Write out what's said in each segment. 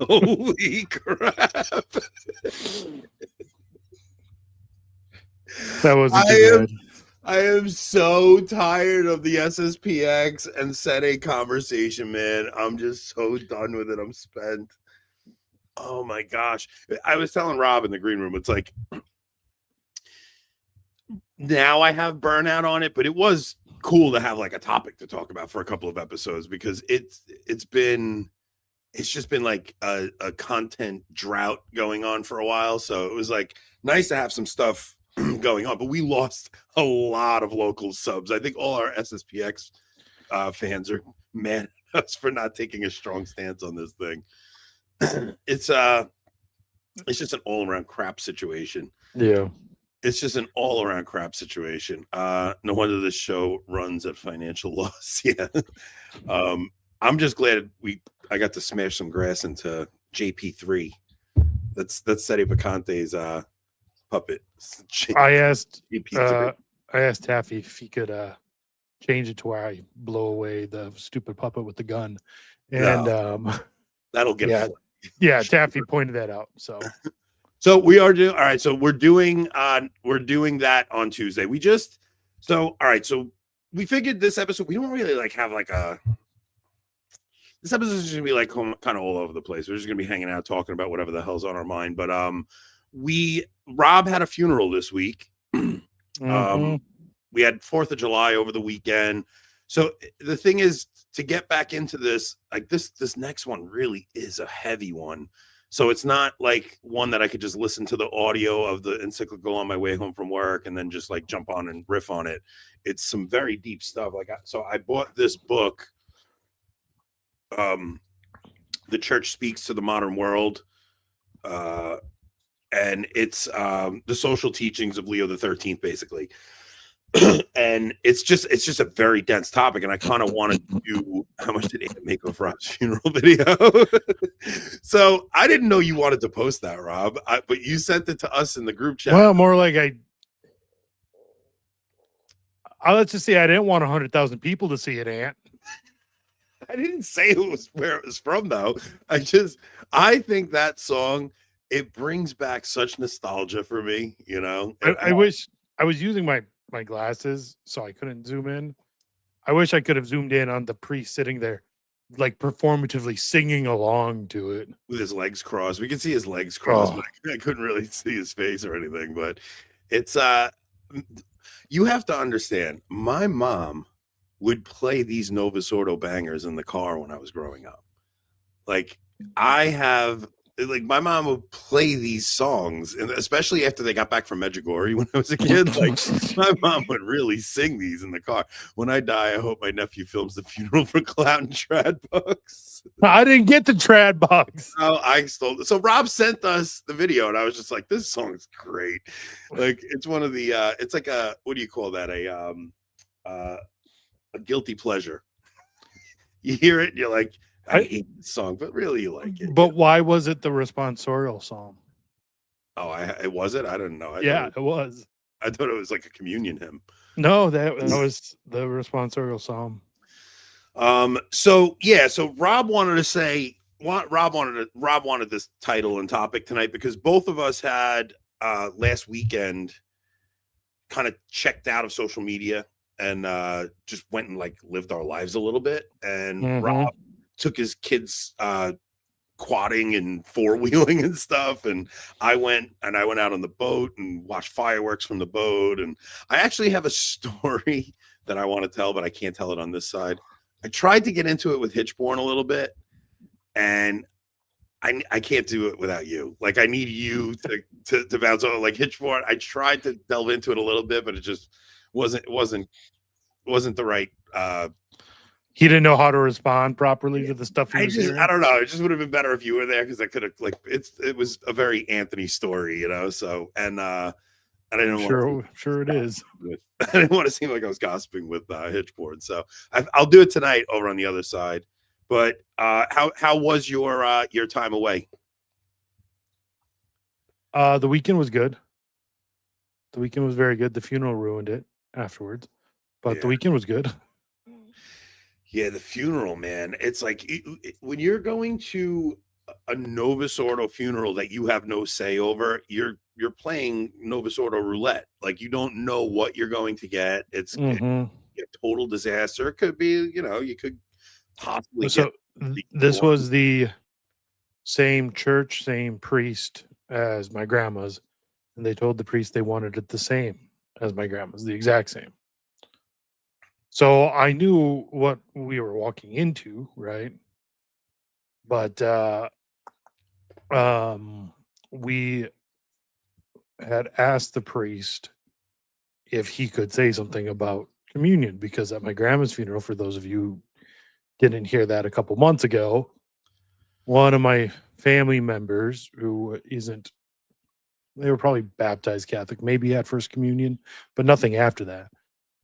Holy crap. That wasn't I too am bad. I am so tired of the SSPX and Sene conversation, man. I'm just so done with it. I'm spent. Oh my gosh. I was telling Rob in the green room, it's like now I have burnout on it, but it was cool to have like a topic to talk about for a couple of episodes because it's just been like a content drought going on for a while. So it was like nice to have some stuff going on, but we lost a lot of local subs. I think all our SSPX fans are mad at us for not taking a strong stance on this thing. it's it's just an all around crap situation. Yeah. It's just an all around crap situation. No wonder this show runs at financial loss. Yeah. um, I'm just glad I got to smash some grass into JP3. That's Seti Picante's puppet. I asked JP3. I asked Taffy if he could change it to where I blow away the stupid puppet with the gun. And No, that'll get yeah, yeah, Taffy pointed that out. So we are doing all right. So we're doing that on Tuesday. All right. So we figured this episode we don't really like have like a. This episode is just gonna be like kind of all over the place. We're just gonna be hanging out talking about whatever the hell's on our mind. But Rob had a funeral this week. Mhm. We had 4th of July over the weekend. So the thing is to get back into this, like this next one really is a heavy one. So it's not like one that I could just listen to the audio of the encyclical on my way home from work and then just like jump on and riff on it. It's some very deep stuff. So I bought this book. The Church Speaks to the Modern World. And it's the social teachings of Leo the 13th, basically. And it's just a very dense topic, and I kind of want to do how much did Aunt make of Rob's funeral video. So I didn't know you wanted to post that, Rob, but you sent it to us in the group chat. Well, more like let's just say I didn't want 100,000 people to see it, Aunt. I didn't say it was where it was from, though. I think that song, it brings back such nostalgia for me, you know. I wish I was using my glasses, so I couldn't zoom in. I wish I could have zoomed in on the priest sitting there, like performatively singing along to it with his legs crossed. We could see his legs crossed, Oh. but I couldn't really see his face or anything. But it's you have to understand, my mom would play these Novus Ordo bangers in the car when I was growing up. Like my mom would play these songs, and especially after they got back from Medjugorje when I was a kid, like my mom would really sing these in the car. When I die, I hope my nephew films the funeral for Clout and Trad Bugs. I didn't get the Trad Bugs. Oh, I stole it. So Rob sent us the video, and I was just like, "This song is great." Like, it's one of the. It's like a, what do you call that? A guilty pleasure. You hear it, and you're like, I hate this song, but really you like it. But why was it the responsorial psalm? Oh, it was it? I didn't know. It was. I thought it was like a communion hymn. No, that was the responsorial psalm. So Rob wanted this title and topic tonight because both of us had last weekend kind of checked out of social media and just went and like lived our lives a little bit. And Rob took his kids quadding and four-wheeling and stuff, and I went out on the boat and watched fireworks from the boat. And I actually have a story that I want to tell, but I can't tell it on this side. I tried to get into it with Hitchborn a little bit, and I can't do it without you. Like, I need you to bounce on. Like, Hitchborn, I tried to delve into it a little bit, but it just wasn't the right. He didn't know how to respond properly to the stuff he was hearing. I don't know. It just would have been better if you were there, because I could have, like, it was a very Anthony story, you know. So, and I didn't sure it is. I didn't want to seem like I was gossiping with Hitchboard, so I'll do it tonight over on the other side. But how was your time away? The weekend was good. The weekend was very good. The funeral ruined it afterwards, but the weekend was good. Yeah, the funeral, man. It's like when you're going to a Novus Ordo funeral that you have no say over, you're playing Novus Ordo roulette. Like, you don't know what you're going to get. It could be a total disaster. It could be, you could possibly So get this was the same church, same priest as my grandma's, and they told the priest they wanted it the same as my grandma's, the exact same. So I knew what we were walking into, right? But we had asked the priest if he could say something about communion, because at my grandma's funeral, for those of you who didn't hear that a couple months ago, one of my family members who isn't, they were probably baptized Catholic, maybe at first communion, but nothing after that.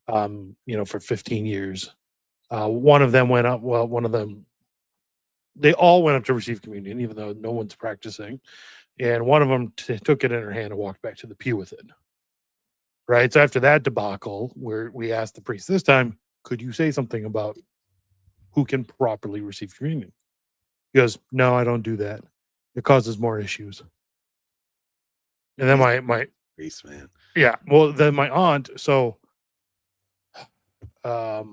For 15 years. One of them went up, well, one of them, they all went up to receive communion, even though no one's practicing. And one of them took it in her hand and walked back to the pew with it. Right. So after that debacle, where we asked the priest this time, could you say something about who can properly receive communion? He goes, no, I don't do that. It causes more issues. And then my priest, man. Yeah. Well, then my aunt, so at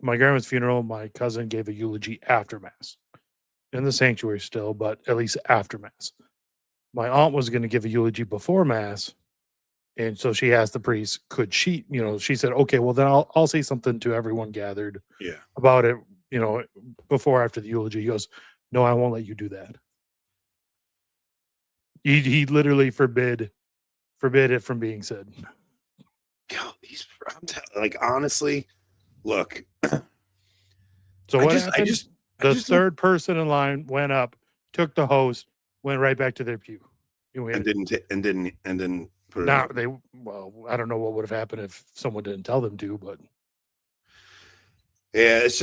my grandma's funeral, my cousin gave a eulogy after mass in the sanctuary still, but at least after mass. My aunt was going to give a eulogy before mass, and so she asked the priest, could she, she said, okay, well then I'll say something to everyone gathered about it, before, after the eulogy. He goes, no, I won't let you do that. He literally forbid it from being said. God, honestly, look. So what happened? The third person in line went up, took the host, went right back to their pew, and didn't put it. Now I don't know what would have happened if someone didn't tell them to, but yeah, it's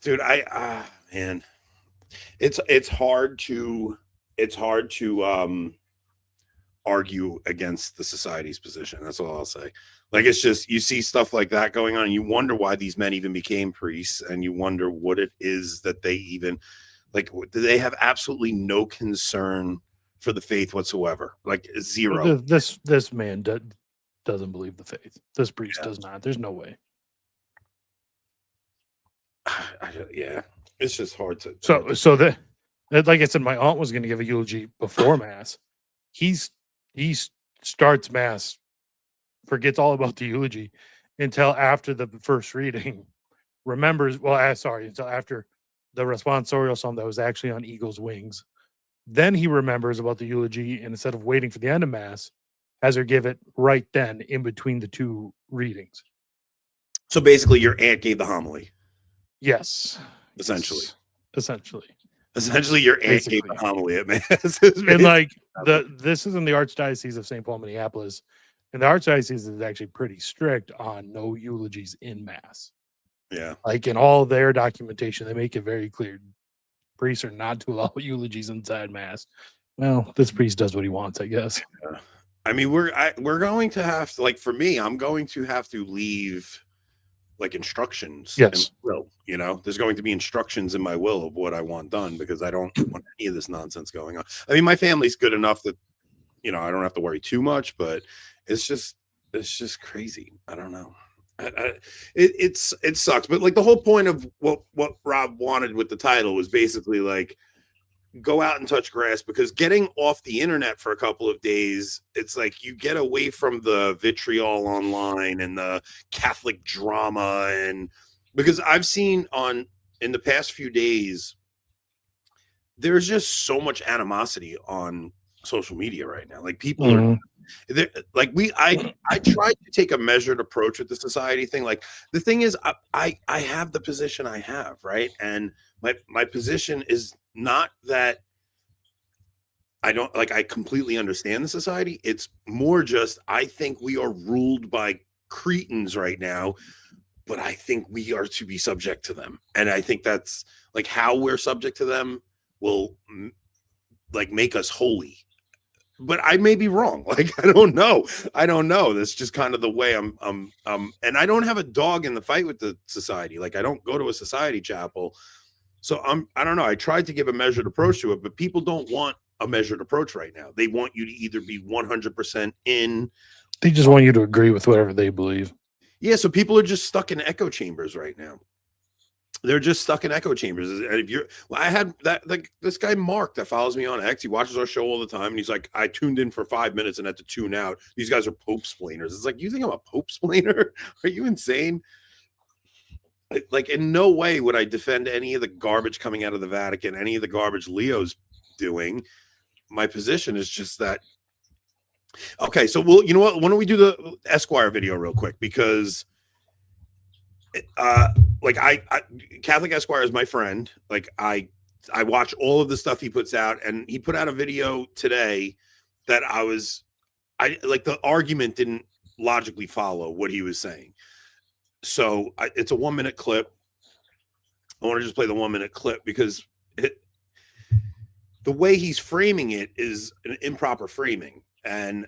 dude. Man, it's hard to argue against the society's position. That's all I'll say. Like, it's just, you see stuff like that going on, and you wonder why these men even became priests, and you wonder what it is that they even, like, do they have absolutely no concern for the faith whatsoever? Like, zero. This man doesn't believe the faith. This priest does not. There's no way. Yeah, it's just hard to. So like I said, my aunt was going to give a eulogy before mass. He starts mass, forgets all about the eulogy until after the first reading, remembers, until after the responsorial psalm that was actually on eagle's wings. Then he remembers about the eulogy, and instead of waiting for the end of mass, has her give it right then in between the two readings. So basically your aunt gave the homily. Yes. Essentially. Essentially your aunt gave the homily at mass. And like this is in the Archdiocese of St. Paul, Minneapolis. And the Archdiocese is actually pretty strict on no eulogies in mass. Yeah. Like, in all their documentation, they make it very clear priests are not to allow eulogies inside mass. Well, this priest does what he wants, I guess. Yeah. I mean, we're going to have to, like, for me, I'm going to have to leave like instructions. Yes. There's going to be instructions in my will of what I want done, because I don't want any of this nonsense going on. I mean, my family's good enough that, I don't have to worry too much, but it's just crazy. I don't know. It sucks. But like, the whole point of what Rob wanted with the title was basically like, go out and touch grass, because getting off the internet for a couple of days, it's like you get away from the vitriol online and the Catholic drama. And because I've seen in the past few days, there's just so much animosity on social media right now. Like, people are like, I tried to take a measured approach with the society thing. Like, the thing is, I have the position I have, right? And my position is not that I completely understand the society. It's more just, I think we are ruled by cretins right now, but I think we are to be subject to them. And I think that's like, how we're subject to them will like make us holy. But I may be wrong. Like, I don't know. That's just kind of the way I'm and I don't have a dog in the fight with the society. Like, I don't go to a society chapel. So I don't know. I tried to give a measured approach to it, but people don't want a measured approach right now. They want you to either be 100% in. They just want you to agree with whatever they believe. Yeah, so people are just stuck in echo chambers right now. They're just stuck in echo chambers. And if you're, well, I had that, like this guy Mark that follows me on X. He watches our show all the time, and he's like, I tuned in for 5 minutes and had to tune out. These guys are Pope splainers. It's like, you think I'm a Pope splainer? Are you insane? Like, in no way would I defend any of the garbage coming out of the Vatican, any of the garbage Leo's doing. My position is just that. Okay, so you know what? Why don't we do the Esquire video real quick? Because like I Catholic Esquire is my friend. Like I watch all of the stuff he puts out, and he put out a video today that I like the argument didn't logically follow what he was saying. So it's a 1 minute clip. I want to just play the 1 minute clip because the way he's framing it is an improper framing. And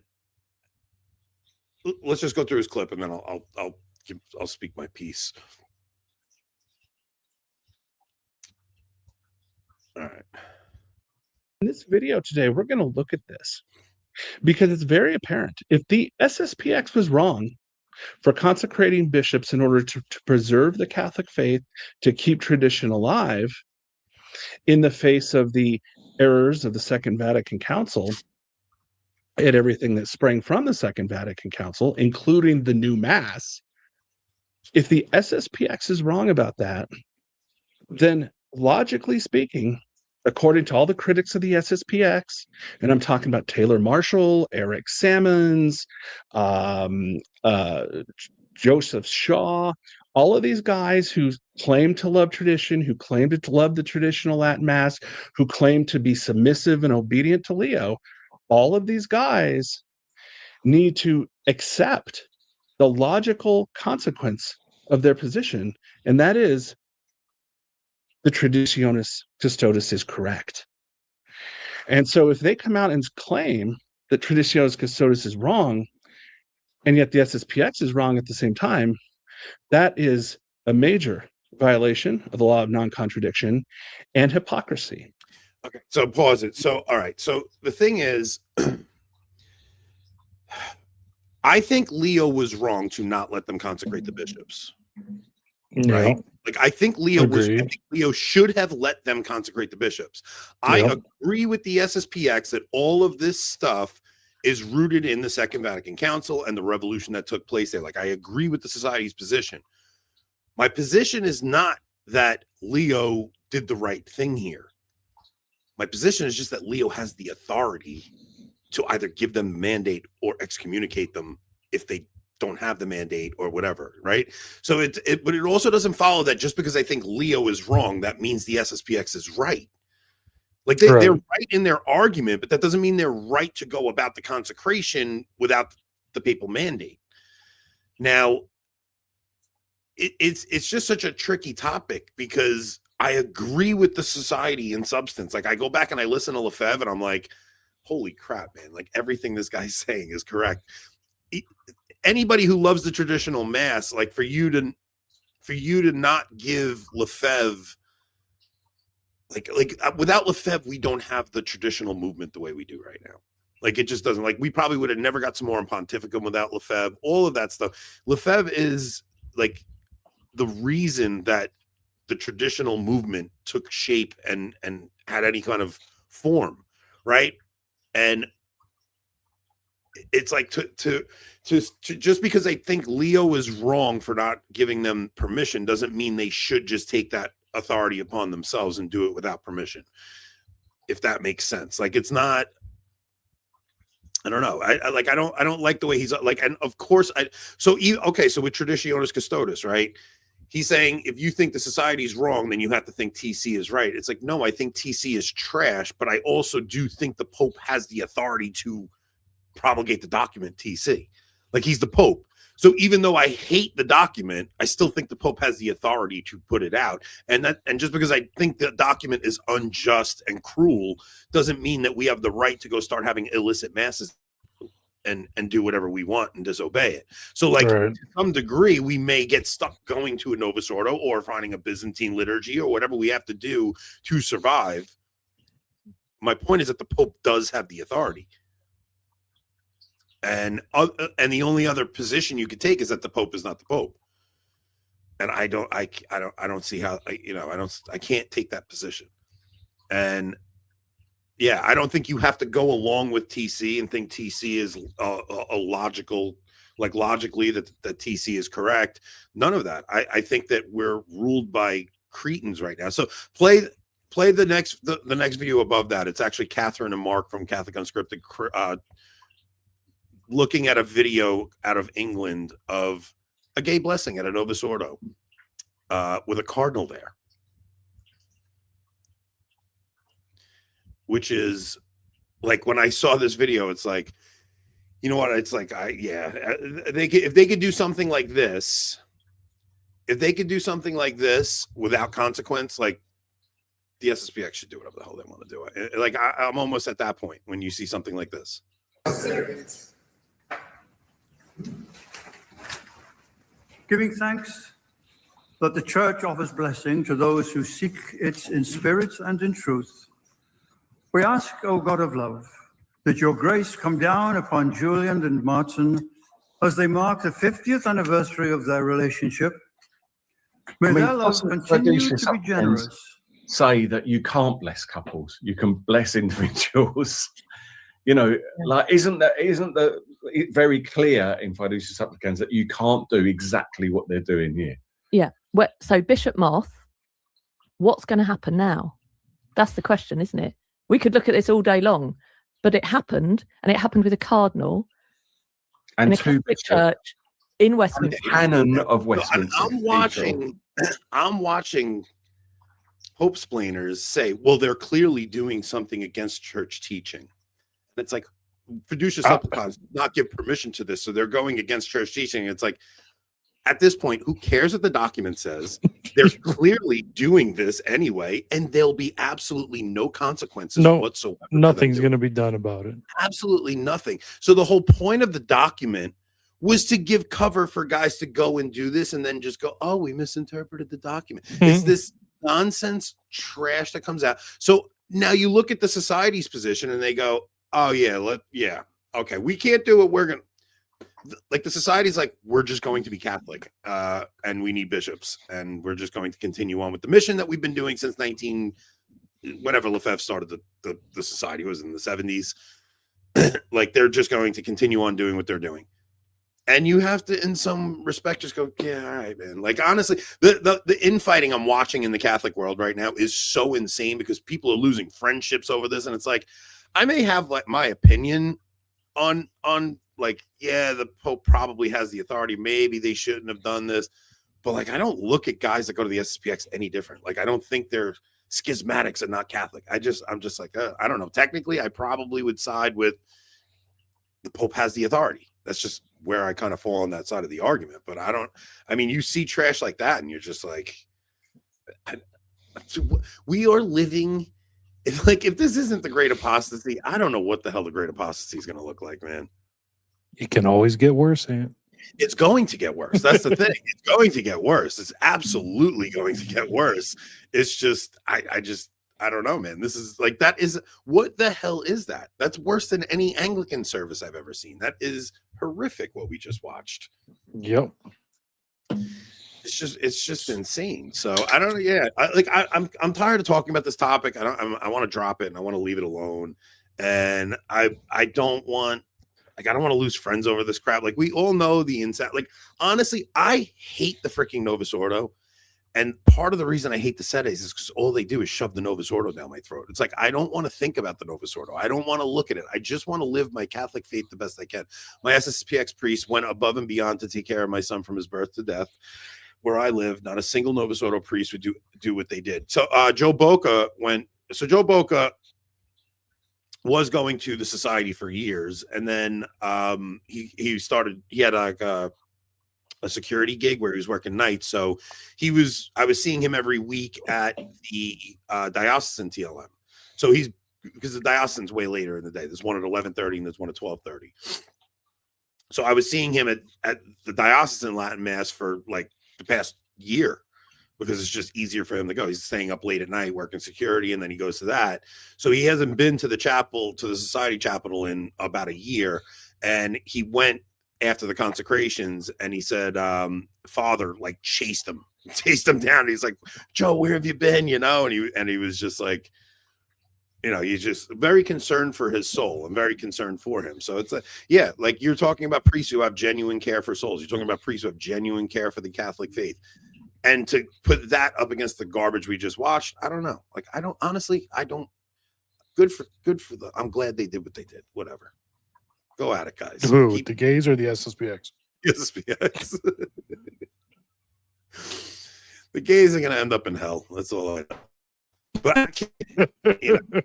let's just go through his clip, and then I'll speak my piece. All right. In this video today, we're going to look at this because it's very apparent. If the SSPX was wrong for consecrating bishops in order to preserve the Catholic faith, to keep tradition alive in the face of the errors of the Second Vatican Council and everything that sprang from the Second Vatican Council, including the new Mass, if the SSPX is wrong about that, then logically speaking, according to all the critics of the SSPX, and I'm talking about Taylor Marshall, Eric Sammons, Joseph Shaw, all of these guys who claim to love tradition, who claim to love the traditional Latin Mass, who claim to be submissive and obedient to Leo, all of these guys need to accept the logical consequence of their position, and that is the Traditionis Custodes is correct. And so if they come out and claim that Traditionis Custodes is wrong, and yet the SSPX is wrong at the same time, that is a major violation of the law of non-contradiction and hypocrisy. Okay, so pause it. So, all right. So the thing is, I think Leo was wrong to not let them consecrate the bishops. Right? Like, I think Leo should have let them consecrate the bishops. I agree with the SSPX that all of this stuff is rooted in the Second Vatican Council and the revolution that took place there. Like, I agree with the society's position. My position is not that Leo did the right thing here. My position is just that Leo has the authority to either give them the mandate or excommunicate them if they don't have the mandate or whatever, right? So but it also doesn't follow that just because I think Leo is wrong, that means the SSPX is right. Like they're right in their argument, but that doesn't mean they're right to go about the consecration without the papal mandate. Now, it's just such a tricky topic because I agree with the society in substance. Like I go back and I listen to Lefebvre and I'm like, holy crap, man, like everything this guy's saying is correct. Anybody who loves the traditional Mass, like for you to not give Lefebvre, like without Lefebvre, we don't have the traditional movement the way we do right now. Like it just doesn't. Like we probably would have never got some more in Pontificum without Lefebvre. All of that stuff. Lefebvre is like the reason that the traditional movement took shape and had any kind of form, right? And it's like to just because I think Leo is wrong for not giving them permission doesn't mean they should just take that authority upon themselves and do it without permission, if that makes sense. Like it's not, I don't know. I don't like the way he's like, and of course so with Traditionis Custodes, right? He's saying if you think the society is wrong, then you have to think TC is right. It's like, no, I think TC is trash, but I also do think the Pope has the authority to promulgate the document TC. Like he's the Pope. So even though I hate the document, I still think the Pope has the authority to put it out. And just because I think the document is unjust and cruel doesn't mean that we have the right to go start having illicit masses. and do whatever we want and disobey it. So like Right. to some degree, we may get stuck going to a Novus Ordo or finding a Byzantine liturgy or whatever we have to do to survive. My point is that the Pope does have the authority. And the only other position you could take is that the Pope is not the Pope. And I don't see how, I can't take that position. And yeah, I don't think you have to go along with TC and think TC is a logical, like logically that TC is correct. None of that. I think that we're ruled by Cretans right now. So play the next video above that. It's actually Catherine and Mark from Catholic Unscripted looking at a video out of England of a gay blessing at a Novus Ordo with a cardinal there, which is like, when I saw this video, it's like, you know what? It's like, if they could do something like this, without consequence, like the SSPX should do whatever the hell they want to do. Like I'm almost at that point when you see something like this. Giving thanks that the Church offers blessing to those who seek it in spirit and in truth, we ask, O God of love, that your grace come down upon Julian and Martin as they mark the 50th anniversary of their relationship. May their love continue to be generous. Say that you can't bless couples, you can bless individuals. Like isn't that very clear in Fiducia Supplicans that you can't do exactly what they're doing here? Yeah. So Bishop Moth, what's going to happen now? That's the question, isn't it? We could look at this all day long, but it happened, and it happened with a cardinal and in a two Catholic church in Westminster. Canon of Westminster. I'm watching Pope splainers say, well, they're clearly doing something against church teaching. And it's like, Fiducia Supplicans not give permission to this, so they're going against church teaching. It's like, at this point, who cares what the document says? They're clearly doing this anyway, and there'll be absolutely no consequences whatsoever. Nothing's going to be done about it. Absolutely nothing. So the whole point of the document was to give cover for guys to go and do this and then just go, oh, we misinterpreted the document. It's this nonsense trash that comes out. So now you look at the society's position and they go, oh, yeah, okay, we can't do it. We're going to. Like the society's like, we're just going to be Catholic and we need bishops and we're just going to continue on with the mission that we've been doing since whenever Lefebvre started the society. It was in the 70s. Like they're just going to continue on doing what they're doing. And you have to, in some respect, just go, yeah, all right, man. Like honestly, the infighting I'm watching in the Catholic world right now is so insane because people are losing friendships over this. And it's like, I may have like my opinion on like, yeah, the Pope probably has the authority. Maybe they shouldn't have done this. But like, I don't look at guys that go to the SSPX any different. Like, I don't think they're schismatics and not Catholic. I'm just like, I don't know. Technically, I probably would side with the Pope has the authority. That's just where I kind of fall on that side of the argument. But you see trash like that and you're just like, we are living. If this isn't the great apostasy, I don't know what the hell the great apostasy is going to look like, man. It can always get worse, Ant. It's going to get worse. That's the thing. It's going to get worse. It's absolutely going to get worse. It's just, I don't know, man. This is like, what the hell is that? That's worse than any Anglican service I've ever seen. That is horrific what we just watched. Yep. It's just insane. So I don't know. Yeah. I'm tired of talking about this topic. I want to drop it and I want to leave it alone. And I don't want to lose friends over this crap. Like we all know the inside. Like honestly, I hate the freaking Novus Ordo. And part of the reason I hate the Sedes is because all they do is shove the Novus Ordo down my throat. It's like, I don't want to think about the Novus Ordo. I don't want to look at it. I just want to live my Catholic faith the best I can. My SSPX priest went above and beyond to take care of my son from his birth to death. Where I live, not a single Novus Ordo priest would do what they did. So Joe Boca was going to the society for years, and then he had like a security gig where he was working nights. So I was seeing him every week at the diocesan TLM. So because the diocesan's way later in the day. There's one at 11:30 and there's one at 12:30. So I was seeing him at the diocesan Latin Mass for like the past year because it's just easier for him to go. He's staying up late at night working security, and then he goes to that. So he hasn't been to the chapel, to the society chapel, in about a year. And he went after the consecrations, and he said, Father like chased him down. He's like, Joe, where have you been? You know, and he was just like, you know, he's just very concerned for his soul. I'm very concerned for him. So it's yeah, like you're talking about priests who have genuine care for souls. You're talking about priests who have genuine care for the Catholic faith. And to put that up against the garbage we just watched, I don't know. Like, I don't, honestly, I don't. Good for the. I'm glad they did what they did. Whatever. Go at it, guys. Who, the gays or the SSPX? SSPX. The gays are going to end up in hell. That's all I know. But I can't, you know,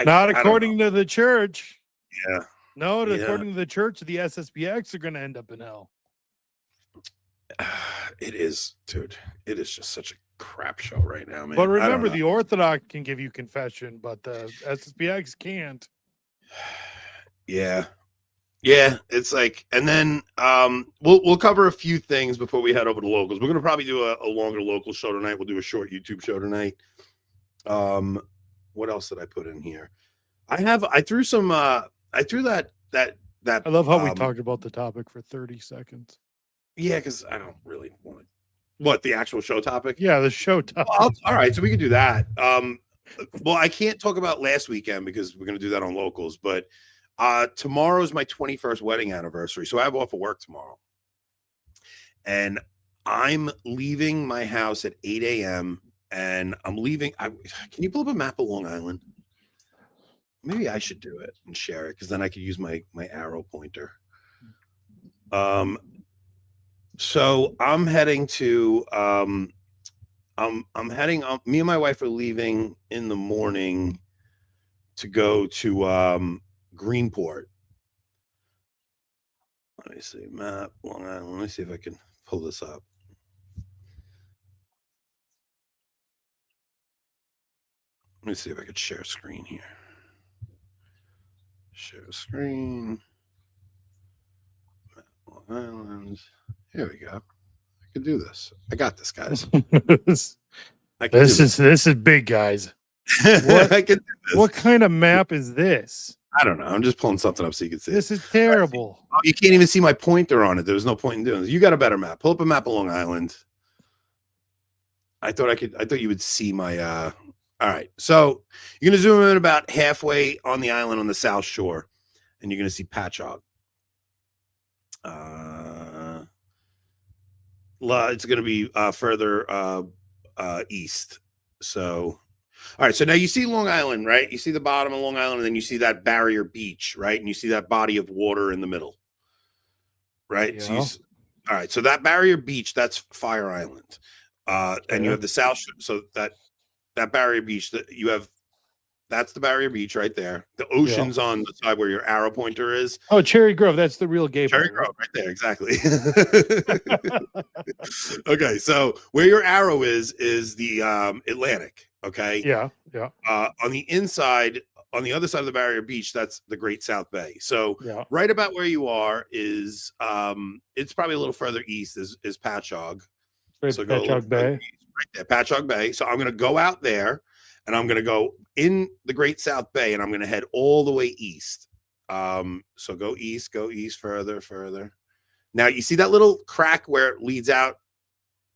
not according to the church. Yeah. No, Yeah. according to the church, the SSPX are going to end up in hell. It is, dude. It is just such a crap show right now, man. But remember, the Orthodox can give you confession, but the SSPX can't. Yeah. Yeah, it's like, and then we'll cover a few things before we head over to locals. We're gonna probably do a longer local show tonight. We'll do a short YouTube show tonight. What else did I put in here? I threw that I love how we talked about the topic for 30 seconds. Yeah, because I don't really want to. What, the actual show topic? Yeah, the show topic. All right, so we can do that. Well, I can't talk about last weekend because we're gonna do that on locals, but tomorrow's my 21st wedding anniversary, so I have off of work tomorrow, and I'm leaving my house at 8 a.m. and I'm leaving. Can you pull up a map of Long Island? Maybe I should do it and share it because then I could use my arrow pointer. So I'm heading to I'm heading. Me and my wife are leaving in the morning to go to Greenport. Let me see, map Long Island. Let me see if I can pull this up. Let me see if I could share screen here. Share screen. Map Long Island. Here we go. I can do this. I got this, guys. This is big, guys. What? I can do this. What kind of map is this? I don't know. I'm just pulling something up so you can see. This is terrible. Oh, you can't even see my pointer on it. There was no point in doing this. You got a better map. Pull up a map of Long Island. I thought you would see my all right. So you're gonna zoom in about halfway on the island on the south shore, and you're gonna see Patchogue. It's gonna be further east. So all right, so now you see Long Island, right? You see the bottom of Long Island, and then you see that barrier beach, right? And you see that body of water in the middle, right? Yeah. So all right, so that barrier beach, that's Fire Island. And you have the south, so that barrier beach that you have, that's the barrier beach right there. The ocean's on the side where your arrow pointer is. Oh, Cherry Grove, that's the real gay Cherry part, Grove, right there, exactly. Okay, so where your arrow is the Atlantic. Okay. Yeah. On the inside, on the other side of the barrier beach, that's the Great South Bay. So Yeah. right about where you are is it's probably a little further east is Patchogue. Right, So go a little Patchogue Bay. further east, right there, Patchogue Bay. So I'm gonna go out there and I'm gonna go in the Great South Bay and I'm gonna head all the way east. So go east further. Now you see that little crack where it leads out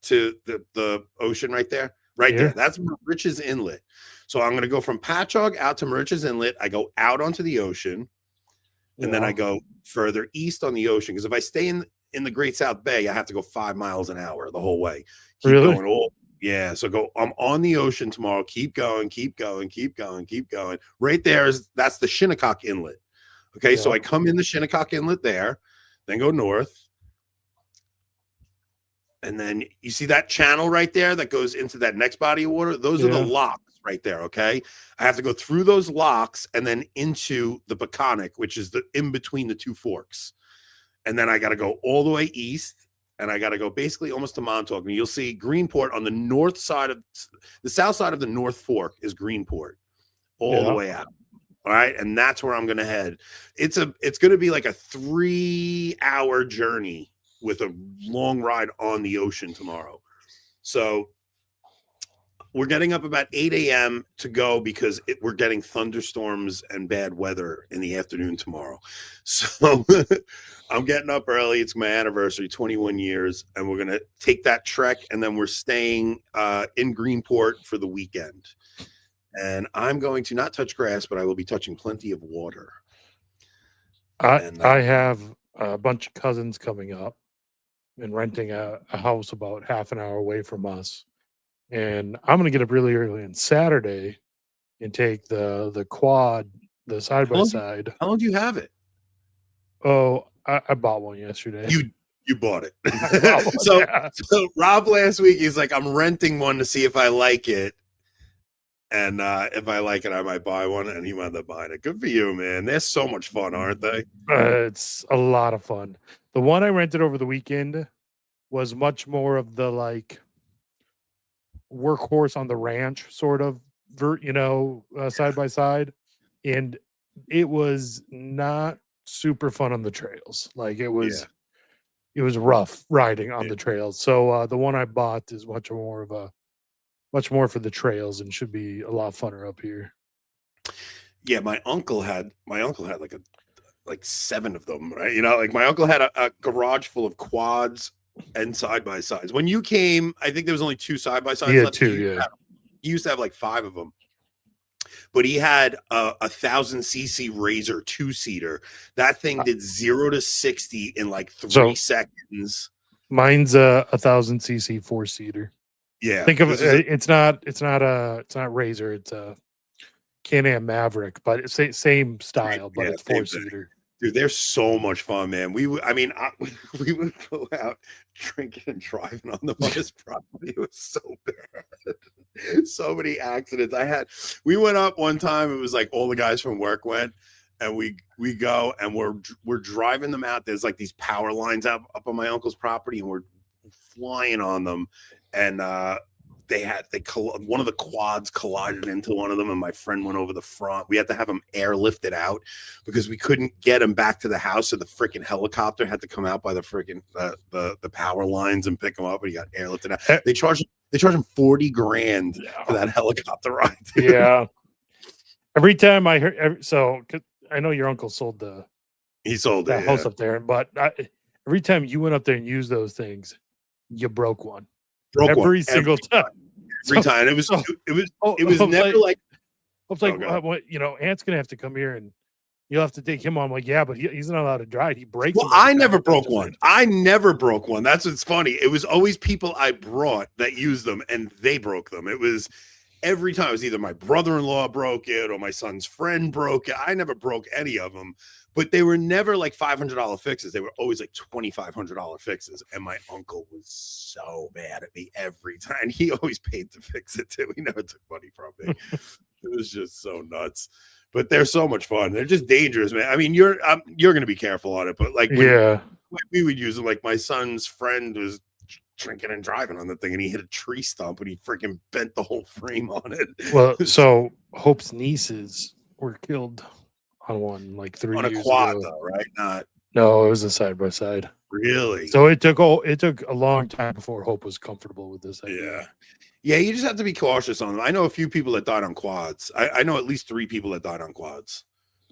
to the ocean right there? Right there. That's Moriches Inlet. So I'm going to go from Patchogue out to Moriches Inlet. I go out onto the ocean, and then I go further east on the ocean. Because if I stay in the Great South Bay, I have to go 5 miles an hour the whole way. Keep going. Yeah. So I'm on the ocean tomorrow. Keep going. Right there that's the Shinnecock Inlet. Okay. So I come in the Shinnecock Inlet there, then go north. And then you see that channel right there that goes into that next body of water. Those are the locks right there. Okay. I have to go through those locks and then into the Peconic, which is the in between the two forks. And then I got to go all the way east and I got to go basically almost to Montauk. And you'll see Greenport on the north side of the south side of the North Fork is Greenport all the way out. All right, and that's where I'm going to head. It's going to be like a 3-hour journey with a long ride on the ocean tomorrow. So we're getting up about 8 a.m. to go because we're getting thunderstorms and bad weather in the afternoon tomorrow. So I'm getting up early. It's my anniversary, 21 years, and we're going to take that trek, and then we're staying in Greenport for the weekend. And I'm going to not touch grass, but I will be touching plenty of water. I have a bunch of cousins coming up and renting a house about half an hour away from us. And I'm going to get up really early on Saturday and take the quad, the side by side. How long do you have it? Oh, I bought one yesterday. You bought it. Bought one, so yeah. Rob last week, he's like, I'm renting one to see if I like it. And if I like it, I might buy one. And he wound up buying it. Good for you, man. They're so much fun, aren't they? It's a lot of fun. The one I rented over the weekend was much more of the like workhorse on the ranch sort of, side by side. And it was not super fun on the trails. Like it was rough riding on the trails. So the one I bought is much more for the trails and should be a lot funner up here. Yeah, my uncle had like 7 of them, right? Like my uncle had a garage full of quads and side by sides. When you came, I think there was only 2 side by sides left. He used to have like 5 of them. But he had a 1000cc Razor 2-seater. That thing did 0 to 60 in like 3 seconds. Mine's a 1000cc 4-seater. Yeah, think of it. It's not Razor. It's a Can-Am Maverick, but it's same style, but it's 4-seater. Dude, they're so much fun, man. we would go out drinking and driving on his property. It was so bad. So many accidents. We went up one time. It was like all the guys from work went, and we go and we're driving them out. There's like these power lines up on my uncle's property, and we're flying on them. And one of the quads collided into one of them, and my friend went over the front. We had to have him airlifted out because we couldn't get him back to the house. So the freaking helicopter had to come out by the freaking the power lines and pick him up, and he got airlifted out. They charged him $40,000 for that helicopter ride. Yeah. Every time I heard, cause I know your uncle sold that house up there, but every time you went up there and used those things, you broke one. Every single time. Every time. It was never like Ant's gonna have to come here and you'll have to take him on. I'm like, yeah, but he's not allowed to drive. He breaks. Well, I never broke one. I never broke one. That's what's funny. It was always people I brought that used them, and they broke them. It was every time. It was either my brother-in-law broke it or my son's friend broke it. I never broke any of them, but they were never like $500 fixes. They were always like $2,500 fixes. And my uncle was so mad at me every time. He always paid to fix it too. He never took money from me. It was just so nuts. But they're so much fun. They're just dangerous, man. I mean, you're going to be careful on it, but like when we would use it, like my son's friend was drinking and driving on the thing, and he hit a tree stump, and he freaking bent the whole frame on it. Well, so Hope's nieces were killed on one like 3 years on a quad, ago. Though, right? No, it was a side by side. Really? So it took a long time before Hope was comfortable with this idea. Yeah. You just have to be cautious on them. I know a few people that died on quads. I know at least 3 people that died on quads.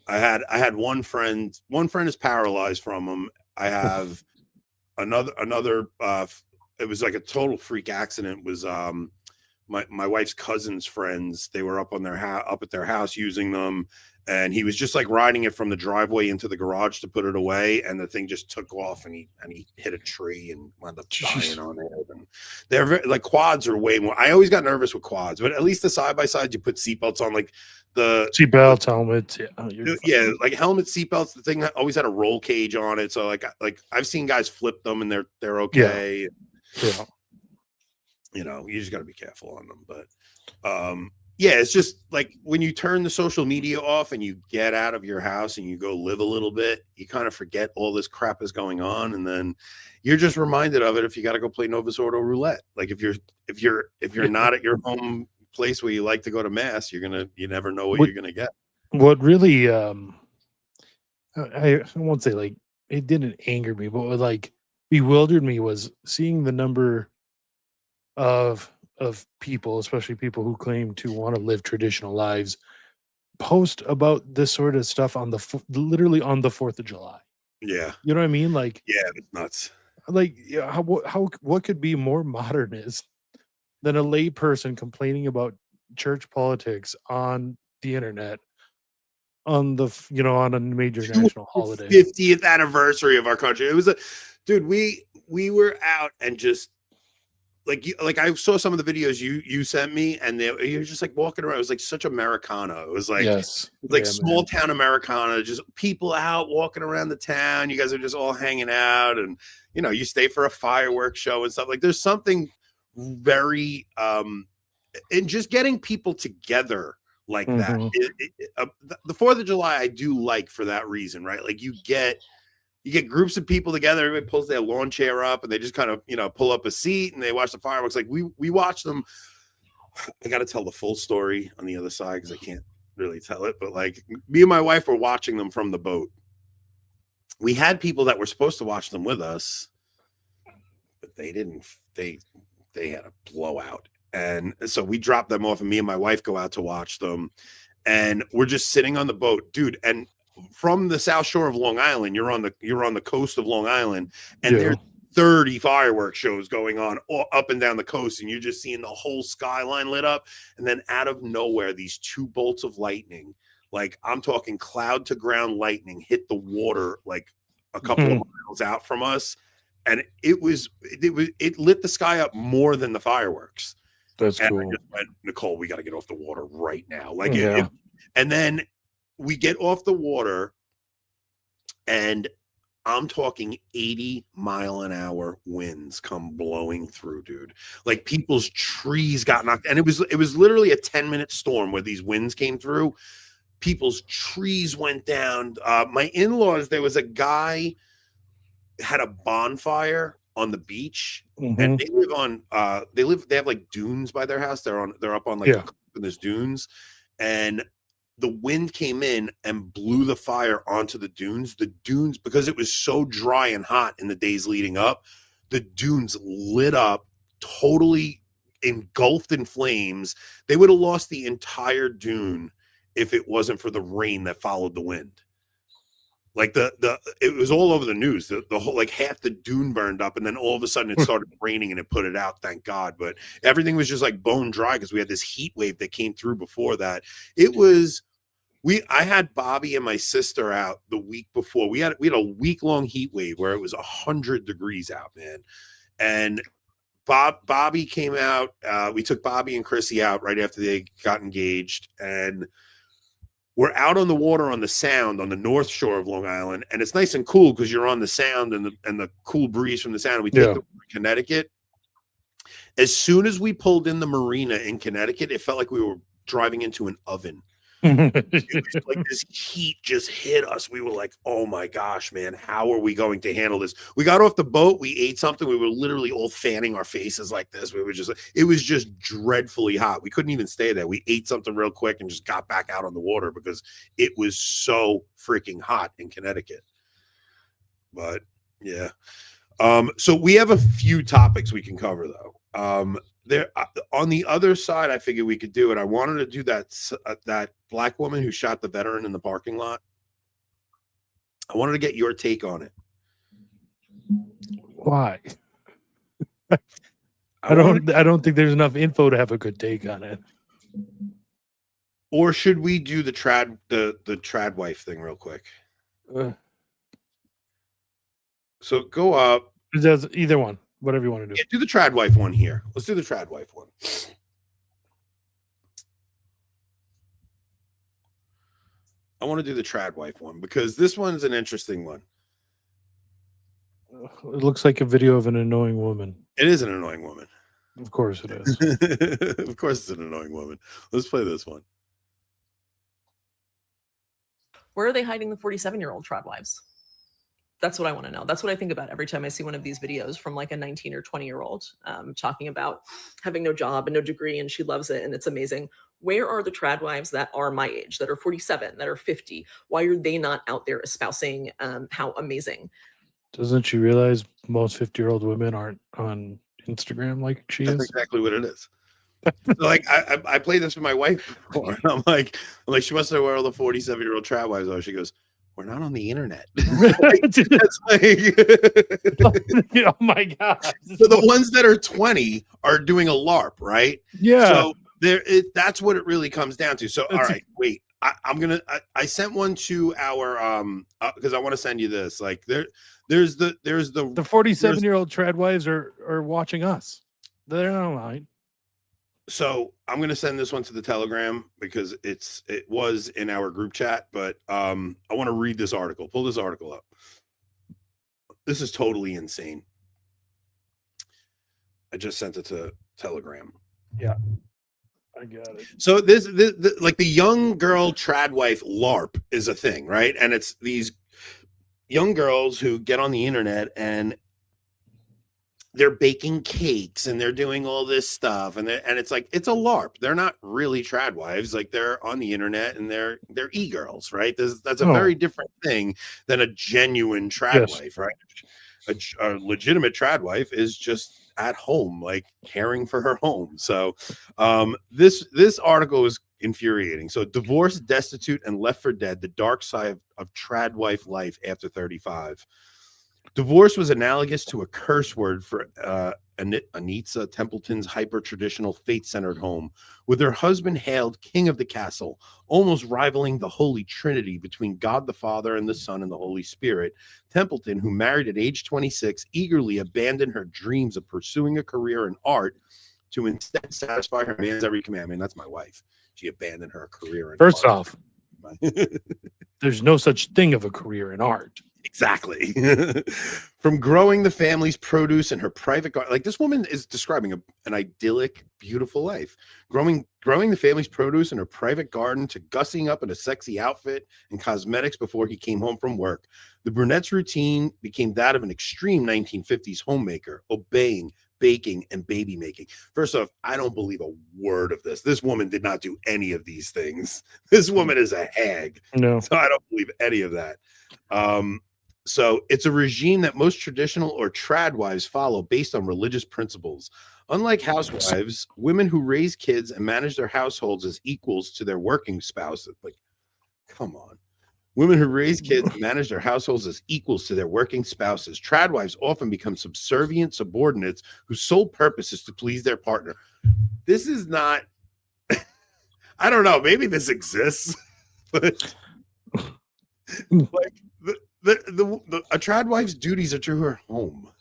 I had one friend. One friend is paralyzed from them. I have another. It was like a total freak accident. Was my wife's cousin's friends. They were up at their house using them, and he was just like riding it from the driveway into the garage to put it away, and the thing just took off, and he hit a tree and wound up dying on it. And they're very, like, quads are way more. I always got nervous with quads, but at least the side by side, you put seatbelts on, like the seatbelts, helmets, like helmet, seatbelts. The thing always had a roll cage on it, so like I've seen guys flip them and they're okay. Yeah. You just got to be careful on them, but it's just like when you turn the social media off and you get out of your house and you go live a little bit, you kind of forget all this crap is going on, and then you're just reminded of it if you got to go play Novus Ordo roulette. Like if you're not at your home place where you like to go to mass, you never know what you're gonna get. What really I won't say like it didn't anger me, but what like bewildered me was seeing the number of people, especially people who claim to want to live traditional lives, post about this sort of stuff on literally on the 4th of July. Yeah. You know what I mean? Like Yeah, it's nuts. yeah, how what could be more modernist than a lay person complaining about church politics on the internet on on a major national holiday? 50th anniversary of our country. It was a dude. We were out and just like I saw some of the videos you sent me, and you're just like walking around. It was like such Americana. It was like Yes, like yeah, small man. town Americana, just people out walking around the town. You guys are just all hanging out, and you stay for a fireworks show and stuff. Like there's something very and just getting people together like that. Mhm. The 4th of July, I do like for that reason, right? Like you get groups of people together. Everybody pulls their lawn chair up, and they just kind of pull up a seat and they watch the fireworks. Like we watch them. I got to tell the full story on the other side because I can't really tell it. But like me and my wife were watching them from the boat. We had people that were supposed to watch them with us, but they didn't. They had a blowout. And so we dropped them off, and me and my wife go out to watch them. And we're just sitting on the boat, dude. And from the South Shore of Long Island, you're on the coast of Long Island, and there's 30 fireworks shows going on all up and down the coast, and you're just seeing the whole skyline lit up. And then out of nowhere, these 2 bolts of lightning, like I'm talking cloud to ground lightning, hit the water like a couple of miles out from us. And it lit the sky up more than the fireworks. That's And cool. I just went, Nicole, we got to get off the water right now. Like, Yeah. and then we get off the water, and I'm talking 80-mile-an-hour winds come blowing through, dude. Like people's trees got knocked, and it was literally a 10-minute storm where these winds came through. People's trees went down. My in-laws, there was a guy had a bonfire on the beach, and they live on they have like dunes by their house. They're up on like in this dunes, and the wind came in and blew the fire onto the dunes. The dunes, because it was so dry and hot in the days leading up, the dunes lit up, totally engulfed in flames. They would have lost the entire dune if it wasn't for the rain that followed the wind. Like it was all over the news. The whole, like half the dune burned up, and then all of a sudden it started raining and it put it out. Thank God. But everything was just like bone dry because we had this heat wave that came through before that. I had Bobby and my sister out the week before. We had a week-long heat wave where it was 100 degrees out, man. And Bobby came out. We took Bobby and Chrissy out right after they got engaged, and we're out on the water on the Sound on the North Shore of Long Island, and it's nice and cool because you're on the Sound and the cool breeze from the Sound. We take the Connecticut. As soon as we pulled in the marina in Connecticut, it felt like we were driving into an oven. It was like this heat just hit us. We were like, oh my gosh, man, how are we going to handle this? We got off the boat, we ate something, we were literally all fanning our faces like this. It was just dreadfully hot. We couldn't even stay there. We ate something real quick and just got back out on the water because it was so freaking hot in Connecticut. But yeah. So we have a few topics we can cover though. There on the other side, I figured we could do it. I wanted to do that black woman who shot the veteran in the parking lot. I wanted to get your take on it. Why? I don't think there's enough info to have a good take on it. Or should we do the trad wife thing real quick? So go up. Either one. Whatever you want to do. Yeah, do the trad wife one here. Let's do the trad wife one. I want to do the trad wife one because this one's an interesting one. It looks like a video of an annoying woman. It is an annoying woman. Of course it is. Of course it's an annoying woman. Let's play this one. Where are they hiding the 47-year-old trad wives? That's what I want to know. That's what I think about every time I see one of these videos from like a 19 or 20-year-old talking about having no job and no degree, and she loves it and it's amazing. Where are the trad wives that are my age, that are 47, that are 50? Why are they not out there espousing how amazing? Doesn't she realize most 50-year-old women aren't on Instagram like she That's is? exactly what it is. So, like, I played this with my wife before, and I'm like, she wants to know where all the 47-year-old trad wives are. She goes, "We're not on the internet." That's Oh my god! So the ones that are 20 are doing a LARP, right? Yeah. So that's what it really comes down to. So all right, wait. I sent one to our because I want to send you this. Like there's the 47-year-old trad wives are watching us. They're not online. So I'm gonna send this one to the Telegram because it was in our group chat, but I want to read this article. Pull this article up. This is totally insane. I just sent it to Telegram. Yeah, I got it. So this like the young girl trad wife LARP is a thing, right? And it's these young girls who get on the internet and they're baking cakes and they're doing all this stuff, and it's like it's a LARP. They're not really trad wives. Like, they're on the internet and they're e-girls, right? That's a very different thing than a genuine trad wife, right? A legitimate trad wife is just at home, like caring for her home. So this article is infuriating. So, divorced, destitute, and left for dead: the dark side of trad wife life after 35. Divorce was analogous to a curse word for Anitza Templeton's hyper-traditional, faith-centered home, with her husband hailed king of the castle, almost rivaling the Holy Trinity between God the Father and the Son and the Holy Spirit. Templeton, who married at age 26, eagerly abandoned her dreams of pursuing a career in art to instead satisfy her man's every commandment. That's my wife. She abandoned her career in First art. off, there's no such thing of a career in art. Exactly. From growing the family's produce in her private garden. Like, this woman is describing an idyllic, beautiful life. Growing the family's produce in her private garden to gussing up in a sexy outfit and cosmetics before he came home from work. The brunette's routine became that of an extreme 1950s homemaker, obeying, baking, and baby making. First off, I don't believe a word of this. This woman did not do any of these things. This woman is a hag. No. So I don't believe any of that. So it's a regime that most traditional or trad wives follow based on religious principles. Unlike housewives, women who raise kids and manage their households as equals to their working spouse. Like, come on. Women who raise kids and manage their households as equals to their working spouses. Trad wives often become subservient subordinates whose sole purpose is to please their partner. This is not, I don't know, maybe this exists, but like a trad wife's duties are to her home.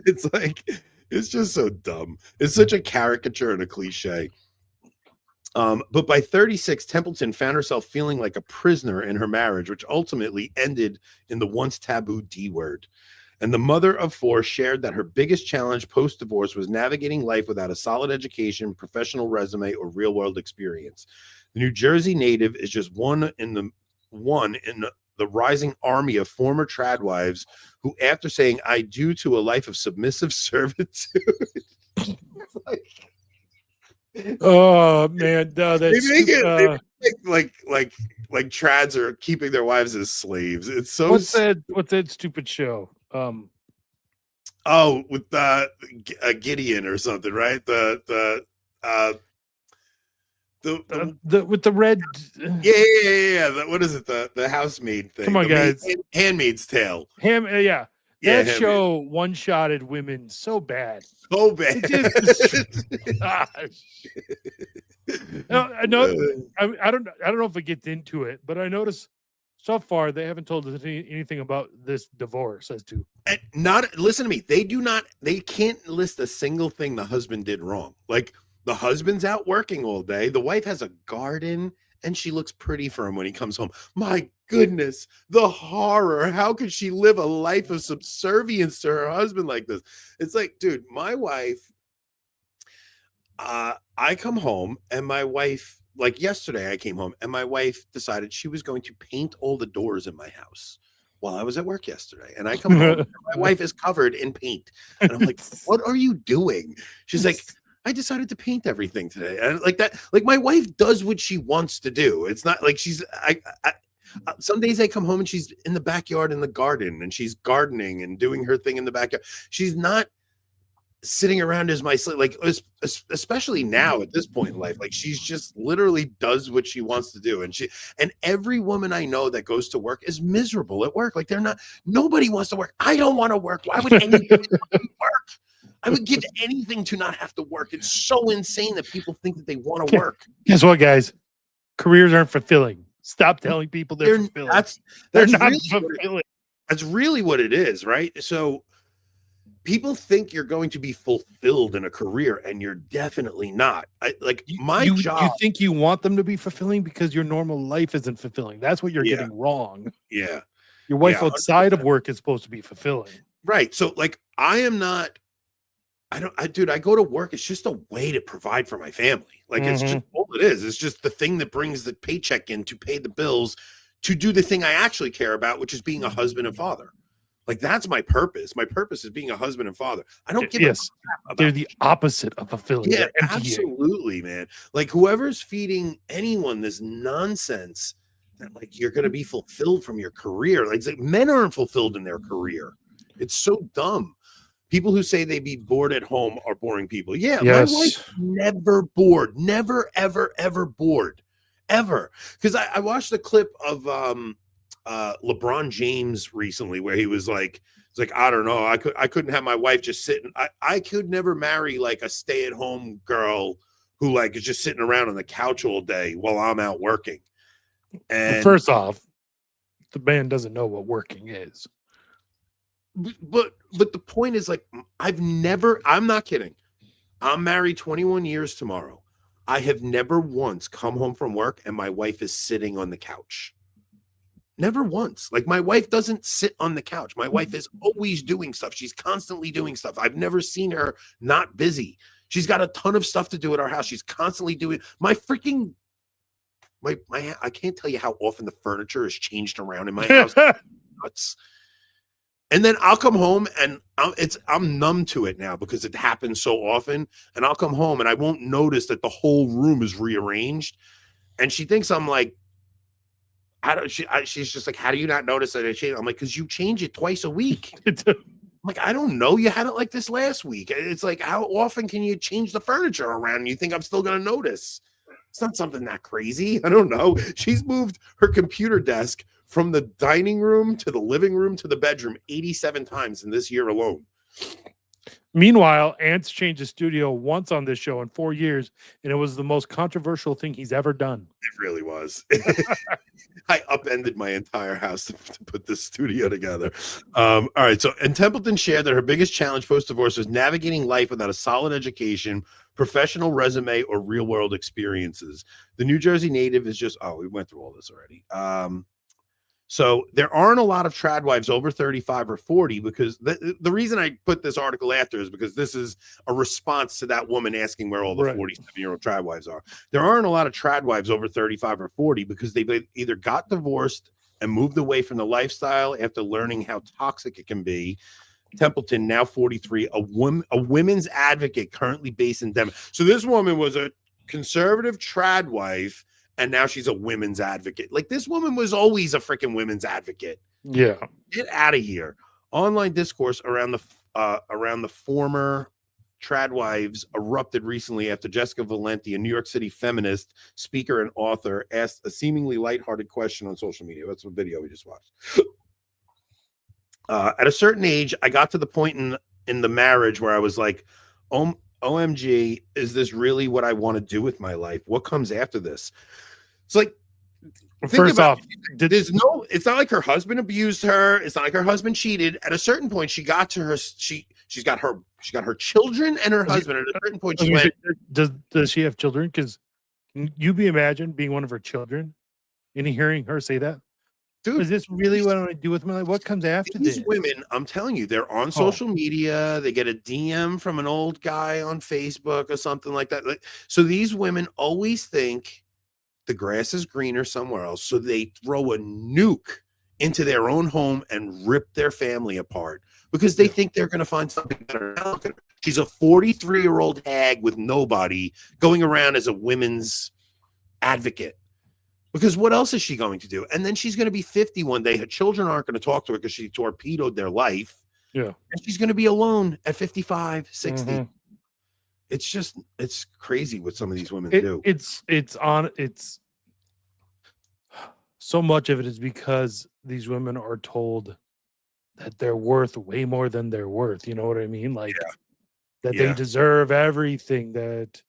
It's like, it's just so dumb. It's such a caricature and a cliche. But by 36, Templeton found herself feeling like a prisoner in her marriage, which ultimately ended in the once taboo D word. And the mother of four shared that her biggest challenge post-divorce was navigating life without a solid education, professional resume, or real-world experience. The New Jersey native is just one in the rising army of former trad wives who, after saying "I do" to a life of submissive servitude, oh man, no, that's they make it like trads are keeping their wives as slaves. It's so what's that stupid show? With Gideon or something, right? With the red. Yeah. What is it? The housemaid thing. Come on, guys. Handmaid's Tale. Yeah. That show one-shotted women so bad. So bad. No, I don't know if it gets into it, but I noticed so far they haven't told us anything about this divorce as to. And listen to me. They can't list a single thing the husband did wrong. Like, the husband's out working all day. The wife has a garden and she looks pretty for him when he comes home. My goodness, the horror. How could she live a life of subservience to her husband like this? It's like, dude, my wife, I come home and my wife, like yesterday I came home and my wife decided she was going to paint all the doors in my house while I was at work yesterday. And I come home and my wife is covered in paint. And I'm like, what are you doing? She's like, I decided to paint everything today. And like that, like my wife does what she wants to do. It's not like some days I come home and she's in the backyard in the garden and she's gardening and doing her thing in the backyard. She's not sitting around as my slave, like especially now at this point in life, like she's just literally does what she wants to do. And every woman I know that goes to work is miserable at work. Like nobody wants to work. I don't want to work. Why would anybody want to work? I would give anything to not have to work. It's so insane that people think that they want to work. Guess what, guys? Careers aren't fulfilling. Stop telling people they're fulfilling. They're not really fulfilling. That's really what it is, right? So people think you're going to be fulfilled in a career, and you're definitely not. You think you want them to be fulfilling because your normal life isn't fulfilling. That's what you're getting wrong. Yeah. Your wife outside of work is supposed to be fulfilling. Right. So like I am not. I go to work. It's just a way to provide for my family. Like it's just all it is. It's just the thing that brings the paycheck in to pay the bills, to do the thing I actually care about, which is being a husband and father. Like that's my purpose. My purpose is being a husband and father. I don't give a crap about they're the opposite of fulfilling. Yeah, absolutely, man. Like whoever's feeding anyone this nonsense that like you're gonna be fulfilled from your career. Like men aren't fulfilled in their career. It's so dumb. People who say they be bored at home are boring people. Yeah, my wife's never bored. Never, ever, ever bored. Ever. Because I watched a clip of LeBron James recently where he was like, I don't know, I couldn't have my wife just sitting. I could never marry like a stay-at-home girl who like is just sitting around on the couch all day while I'm out working. And first off, the man doesn't know what working is. But the point is, like, I'm not kidding. I'm married 21 years tomorrow. I have never once come home from work and my wife is sitting on the couch. Never once. Like my wife doesn't sit on the couch. My wife is always doing stuff. She's constantly doing stuff. I've never seen her not busy. She's got a ton of stuff to do at our house. She's constantly doing my I can't tell you how often the furniture is changed around in my house. Nuts. And then I'll come home and I'm numb to it now because it happens so often. And I'll come home and I won't notice that the whole room is rearranged. And she thinks I'm like, she's just like, how do you not notice that I change? I'm like, because you change it twice a week. I'm like, I don't know. You had it like this last week. It's like, how often can you change the furniture around and you think I'm still going to notice? It's not something that crazy. I don't know. She's moved her computer desk from the dining room to the living room to the bedroom 87 times in this year alone. Meanwhile, Ant's changed the studio once on this show in 4 years, and it was the most controversial thing he's ever done. It really was. I upended my entire house to put this studio together. All right. So, and Templeton shared that her biggest challenge post-divorce was navigating life without a solid education, professional resume, or real-world experiences. The New Jersey native is just, we went through all this already. So there aren't a lot of trad wives over 35 or 40 because the reason I put this article after is because this is a response to that woman asking where all the 47-year-old trad wives are. There aren't a lot of trad wives over 35 or 40 because they've either got divorced and moved away from the lifestyle after learning how toxic it can be. Templeton, now 43, a women's advocate currently based in Denver. So this woman was a conservative trad wife, and now she's a women's advocate. Like this woman was always a freaking women's advocate. Yeah. Get out of here. Online discourse around the former trad wives erupted recently after Jessica Valenti, a New York City feminist, speaker, and author, asked a seemingly lighthearted question on social media. That's a video we just watched. At a certain age, I got to the point in the marriage where I was like, OMG, is this really what I want to do with my life? What comes after this? It's like, first off, it's not like her husband abused her. It's not like her husband cheated. At a certain point, she got to her, she's got her children and her husband. At a certain point, she went, does she have children? Because you imagine being one of her children and hearing her say that? Dude, is this really what I want to do with my life? What comes after this? These women, I'm telling you, they're on social media. They get a DM from an old guy on Facebook or something like that. So these women always think the grass is greener somewhere else. So they throw a nuke into their own home and rip their family apart because they think they're going to find something better. Now look at her. She's a 43-year-old hag with nobody going around as a women's advocate. Because what else is she going to do? And then she's going to be 50 one day. Her children aren't going to talk to her because she torpedoed their life. Yeah. And she's going to be alone at 55, 60. Mhm. It's crazy what some of these women do. It's so much of it is because these women are told that they're worth way more than they're worth. You know what I mean? Like that they deserve everything that.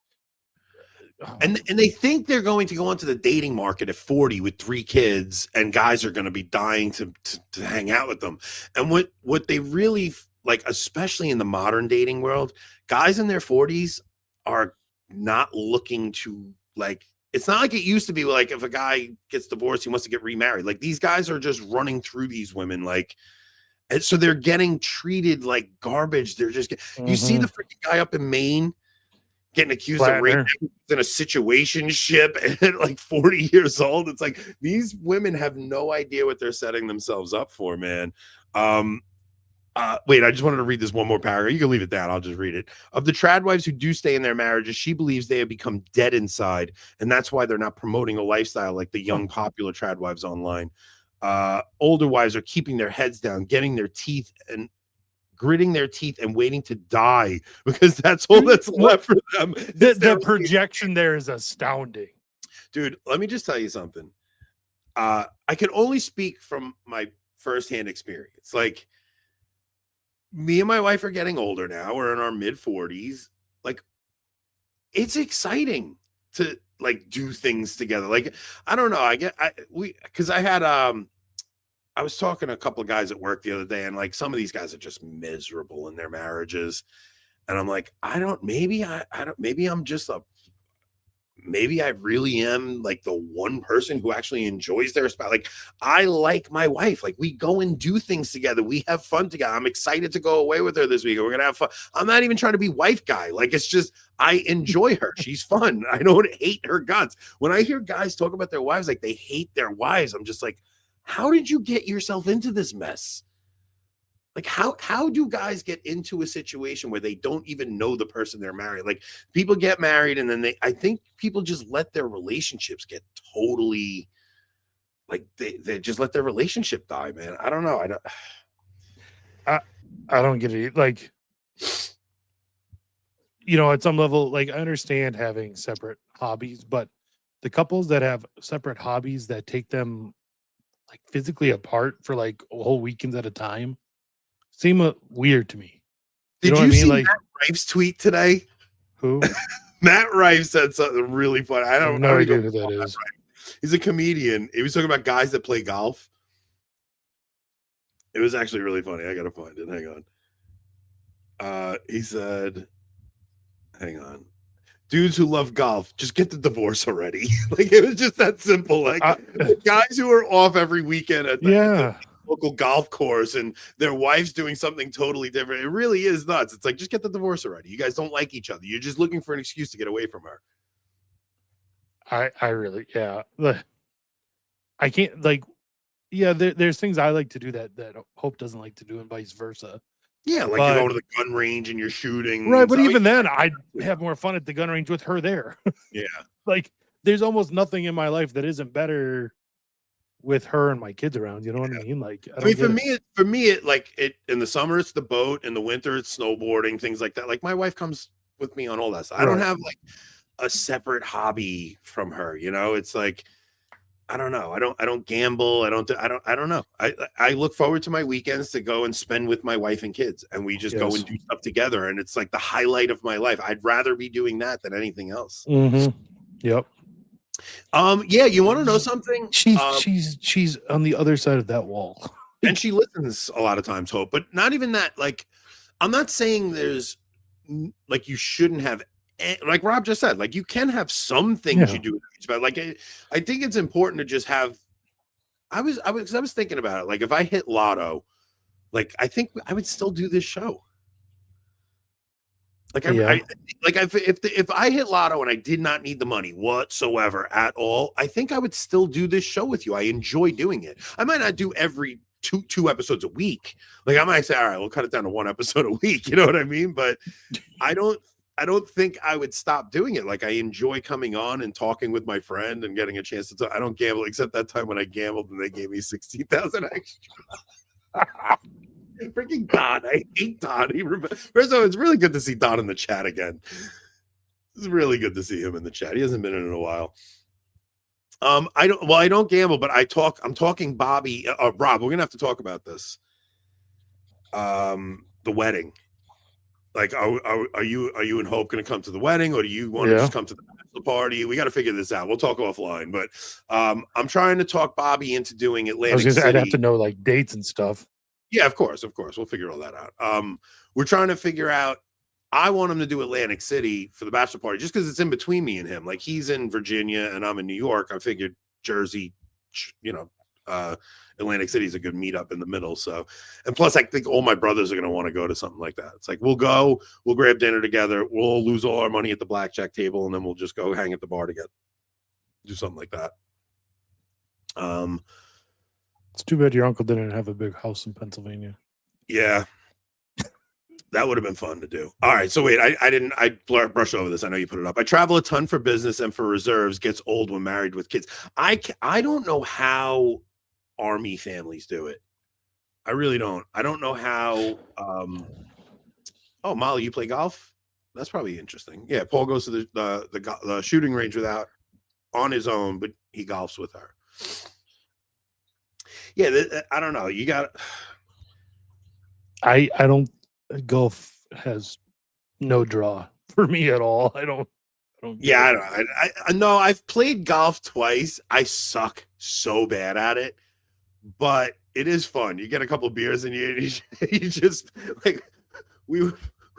And they think they're going to go onto the dating market at 40 with 3 kids, and guys are going to be dying to hang out with them. And what they really like, especially in the modern dating world, guys in their 40s are not looking to like. It's not like it used to be. Like if a guy gets divorced, he wants to get remarried. Like these guys are just running through these women, like, and so they're getting treated like garbage. They're just you see the freaking guy up in Maine getting accused of rape in a situationship at like 40 years old. It's like these women have no idea what they're setting themselves up for, man. Wait, I just wanted to read this one more paragraph. You can leave it down. I'll just read it. Of the trad wives who do stay in their marriages, she believes they have become dead inside, and that's why they're not promoting a lifestyle like the young, popular trad wives online. Older wives are keeping their heads down, getting their teeth and gritting their teeth and waiting to die because that's all that's left for them. The projection there is astounding. Dude, let me just tell you something. I can only speak from my firsthand experience. Like, me and my wife are getting older now. We're in our mid 40s. Like, it's exciting to like do things together. Like, I don't know. I was talking to a couple of guys at work the other day, and like some of these guys are just miserable in their marriages. And I'm like, maybe I really am like the one person who actually enjoys their spouse. Like I like my wife. Like we go and do things together. We have fun together. I'm excited to go away with her this week. We're going to have fun. I'm not even trying to be wife guy. Like it's just, I enjoy her. She's fun. I don't hate her guts. When I hear guys talk about their wives, like they hate their wives, I'm just like, how did you get yourself into this mess? Like how do guys get into a situation where they don't even know the person they're married? Like people get married and then I think people just let their relationships get totally like they just let their relationship die, man. I don't know. I don't get it. Like, you know, at some level, like I understand having separate hobbies, but the couples that have separate hobbies that take them like physically apart for like whole weekends at a time seem weird to me. Did you see Matt Rife's tweet today? Who? Matt Rife said something really funny. I don't know who that is. He's a comedian. He was talking about guys that play golf. It was actually really funny. I gotta find it. Hang on. He said, hang on. Dudes who love golf, just get the divorce already. Like it was just that simple. Like guys who are off every weekend at the local golf course and their wife's doing something totally different. It really is nuts. It's like, just get the divorce already. You guys don't like each other. You're just looking for an excuse to get away from her. I really, I can't like, there's things I like to do that Hope doesn't like to do and vice versa. Yeah, like you go to the gun range and you're shooting. Right, but even then, I'd have more fun at the gun range with her there. Yeah. Like, there's almost nothing in my life that isn't better with her and my kids around. You know what I mean? Like, I mean, for me, it in the summer it's the boat, in the winter it's snowboarding, things like that. Like my wife comes with me on all that stuff. I don't have like a separate hobby from her. You know, it's like, I don't know. I don't gamble. I don't know. I look forward to my weekends to go and spend with my wife and kids, and we just go and do stuff together. And it's like the highlight of my life. I'd rather be doing that than anything else. Mm-hmm. Yep. Yeah. You want to know something? She's on the other side of that wall, and she listens a lot of times, Hope. But not even that. Like, I'm not saying there's like you shouldn't have. Like Rob just said, like you can have some things you do, but like I think it's important to just have. I was thinking about it. Like if I hit lotto, like I think I would still do this show. Like Yeah. if I hit lotto and I did not need the money whatsoever at all, I think I would still do this show with you. I enjoy doing it. I might not do every two episodes a week. Like I might say, all right, we'll cut it down to one episode a week. You know what I mean? But I don't think I would stop doing it. Like I enjoy coming on and talking with my friend and getting a chance to talk. I don't gamble except that time when I gambled and they gave me 16,000 extra. Freaking Don. I hate Don. First of all, it's really good to see Don in the chat again. It's really good to see him in the chat. He hasn't been in a while. I don't gamble, but I'm talking Bobby, Rob, we're gonna have to talk about this. The wedding. Like, are you and Hope gonna come to the wedding, or do you want to just come to the bachelor party? We got to figure this out. We'll talk offline, but I'm trying to talk Bobby into doing Atlantic City. I'd have to know like dates and stuff. Yeah, of course. We'll figure all that out. We're trying to figure out. I want him to do Atlantic City for the bachelor party, just because it's in between me and him. Like he's in Virginia and I'm in New York. I figured Jersey, Atlantic City is a good meetup in the middle. So, and plus, I think all my brothers are going to want to go to something like that. It's like we'll go, we'll grab dinner together, we'll lose all our money at the blackjack table, and then we'll just go hang at the bar together. Do something like that. It's too bad your uncle didn't have a big house in Pennsylvania. Yeah. That would have been fun to do. All right. So wait, I brushed over this. I know you put it up. I travel a ton for business and for reserves. Gets old when married with kids. I don't know how Army families do it. I really don't. I don't know how. Oh, Molly, you play golf? That's probably interesting. Yeah, Paul goes to the shooting range on his own, but he golfs with her. Yeah, I don't know. You got. I don't. Golf has no draw for me at all. I don't. Yeah, I know. I've played golf twice. I suck so bad at it, but it is fun. You get a couple beers and you just like we were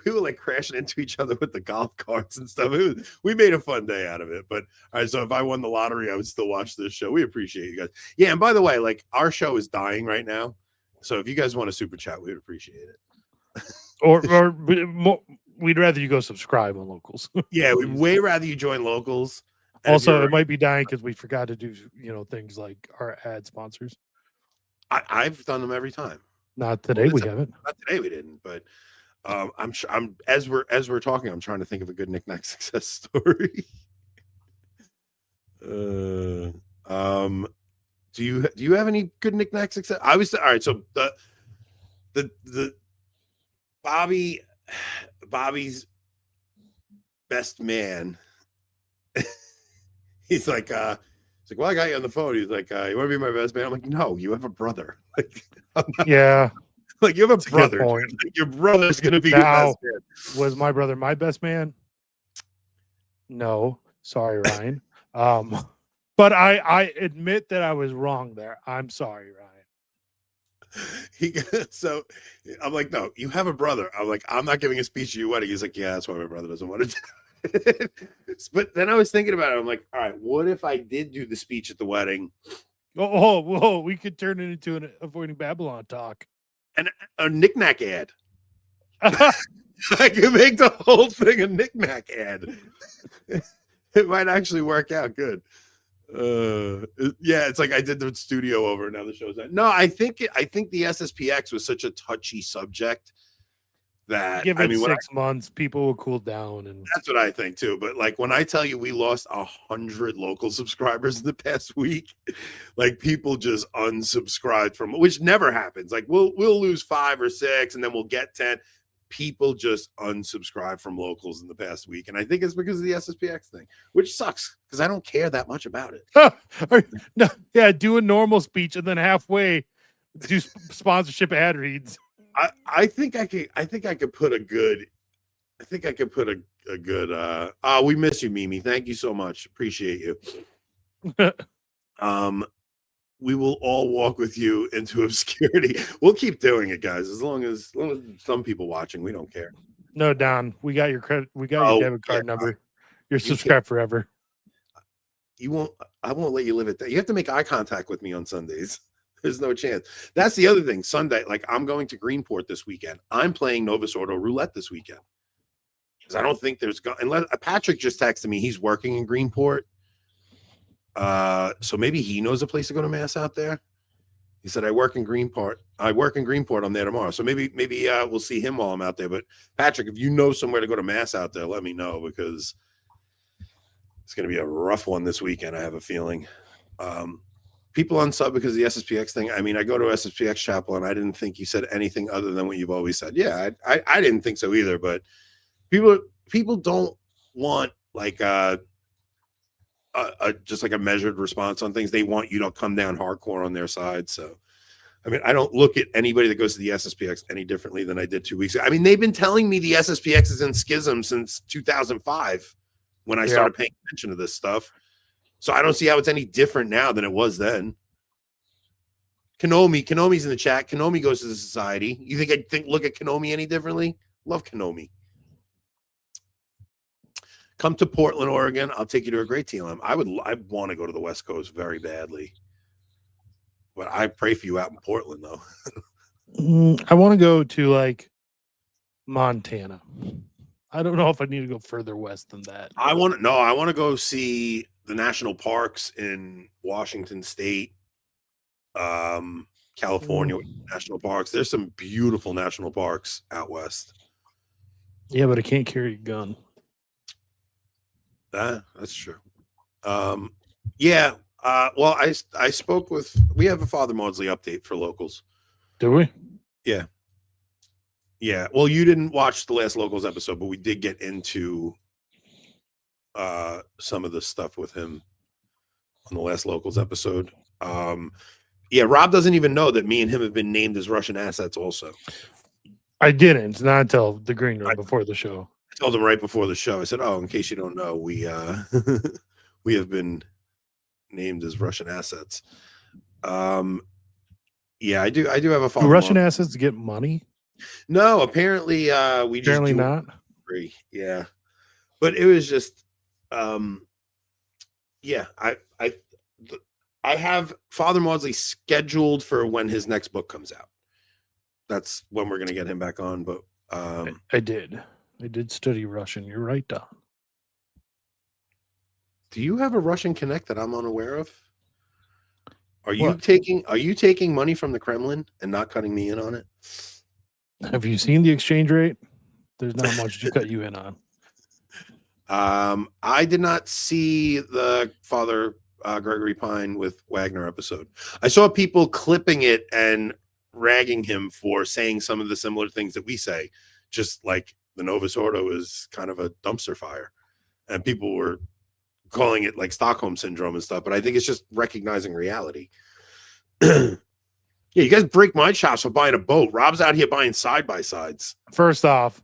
like crashing into each other with the golf carts and stuff. We made a fun day out of it. But all right, so if I won the lottery, I would still watch this show. We appreciate you guys. Yeah, and by the way, like our show is dying right now, so if you guys want a super chat, we would appreciate it. or we'd rather you go subscribe on Locals. Yeah, we'd way rather you join Locals. Also, it might be dying because we forgot to do things like our ad sponsors. I've done them every time. Not today, we haven't. Not today, we didn't. But I'm sure. As we're talking, I'm trying to think of a good knick-knack success story. Do you have any good knick-knack success? All right. So the Bobby's best man. He's like, well, I got you on the phone. He's like, you want to be my best man? I'm like, no, you have a brother. Like, yeah, like you have a brother. Like, your brother's gonna be your best man. Was my brother my best man? No, sorry, Ryan. But I admit that I was wrong there. I'm sorry, Ryan. So I'm like, no, you have a brother. I'm like, I'm not giving a speech at your wedding. He's like, yeah, that's why my brother doesn't want to do it. But then I was thinking about it. I'm like, all right, what if I did do the speech at the wedding? Whoa, we could turn it into an Avoiding Babylon talk. And a knick-knack ad. I could make the whole thing a knick-knack ad. It might actually work out good. Yeah, it's like I did the studio over, now the show's out. No, I think the SSPX was such a touchy subject that give it 6 months, people will cool down, and that's what I think too. But like when I tell you we lost 100 local subscribers in the past week, like people just unsubscribed from, which never happens. Like we'll lose 5 or 6 and then we'll get 10. People just unsubscribe from Locals in the past week, and I think it's because of the SSPX thing, which sucks because I don't care that much about it. No, yeah, do a normal speech and then halfway do sponsorship ad reads. I think I could put a good. We miss you, Mimi. Thank you so much. Appreciate you. We will all walk with you into obscurity. We'll keep doing it, guys. As long as some people watching, we don't care. No, Don, we got your credit. We got your debit card number. You're subscribed forever. I won't let you live it. You have to make eye contact with me on Sundays. There's no chance. That's the other thing. Sunday, like I'm going to Greenport this weekend. I'm playing Novus Ordo Roulette this weekend. because I don't think there's unless Patrick just texted me he's working in Greenport. So maybe he knows a place to go to mass out there. He said, I work in Greenport. I'm there tomorrow. So maybe we'll see him while I'm out there. But Patrick, if you know somewhere to go to mass out there, let me know, because it's going to be a rough one this weekend. I have a feeling. People unsub because of the SSPX thing. I mean, I go to SSPX chapel and I didn't think you said anything other than what you've always said. Yeah, I didn't think so either. But people don't want like just like a measured response on things. They want you to come down hardcore on their side. So, I mean, I don't look at anybody that goes to the SSPX any differently than I did 2 weeks ago. I mean, they've been telling me the SSPX is in schism since 2005 when I started paying attention to this stuff. So I don't see how it's any different now than it was then. Konomi's in the chat. Konomi goes to the society. You think I look at Konomi any differently? Love Konomi. Come to Portland, Oregon. I'll take you to a great TLM. I want to go to the West Coast very badly. But I pray for you out in Portland, though. I want to go to like Montana. I don't know if I need to go further west than that. I want to go see the national parks in Washington State, California national parks. There's some beautiful national parks out west. Yeah, but I can't carry a gun. That's true. Yeah. Well, I spoke with. We have a Father Maudsley update for locals. Do we? Yeah. Yeah. Well, you didn't watch the last locals episode, but we did get into some of the stuff with him on the last locals episode. Yeah, Rob doesn't even know that me and him have been named as Russian assets also. I didn't, not until the green room before the show. I told him right before the show. I said, "Oh, in case you don't know, we we have been named as Russian assets." Yeah, I do have a Do Russian assets get money? No, apparently we just apparently not. Free. Yeah, but it was just yeah. I have Father Maudsley scheduled for when his next book comes out. That's when we're gonna get him back on. But I did study Russian. You're right, Don. Do you have a Russian connect that I'm unaware of? Are you taking money from the Kremlin and not cutting me in on it? Have you seen the exchange rate? There's not much to cut you in on. I did not see the Father Gregory Pine with Wagner episode. I saw people clipping it and ragging him for saying some of the similar things that we say, just like the Novus Ordo is kind of a dumpster fire, and people were calling it like Stockholm syndrome and stuff. But I think it's just recognizing reality. Yeah, you guys break my chops for buying a boat. Rob's out here buying side-by-sides. First off,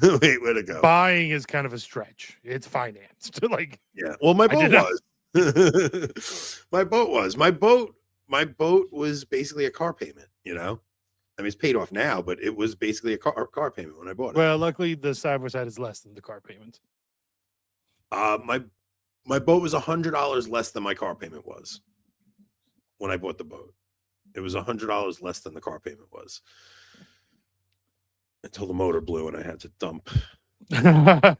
wait, where to go? Buying is kind of a stretch. It's financed. Like, yeah. Well, my boat was. My boat was basically a car payment, you know? I mean, it's paid off now, but it was basically a car payment when I bought it. Well, luckily the side-by-side is less than the car payment. My boat was $100 less than my car payment was when I bought the boat. It was $100 less than the car payment was until the motor blew and I had to dump. Now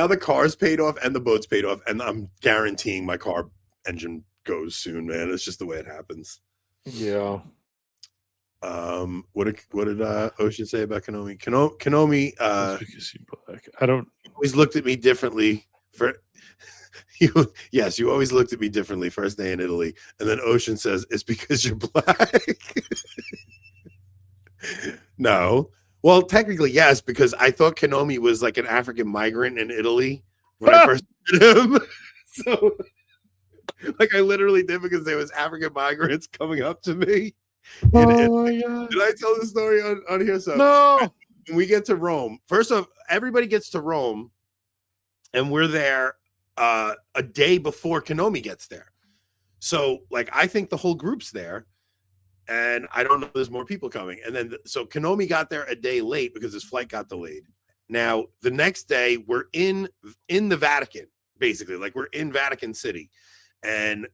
the car's paid off and the boat's paid off, and I'm guaranteeing my car engine goes soon, man. It's just the way it happens. Yeah. What did Ocean say about Konomi? Konomi I don't always looked at me differently for you. Yes, you always looked at me differently first day in Italy, and then Ocean says it's because you're black. No. Well, technically, yes, because I thought Konomi was like an African migrant in Italy when I first met him. So, like, I literally did because there was African migrants coming up to me. Oh, yeah. Did I tell the story on here? So, no. When we get to Rome, first off, everybody gets to Rome, and we're there a day before Konomi gets there. So, like, I think the whole group's there. And I don't know, there's more people coming. And then, so Konomi got there a day late because his flight got delayed. Now, the next day, we're in the Vatican, basically. Like, we're in Vatican City. And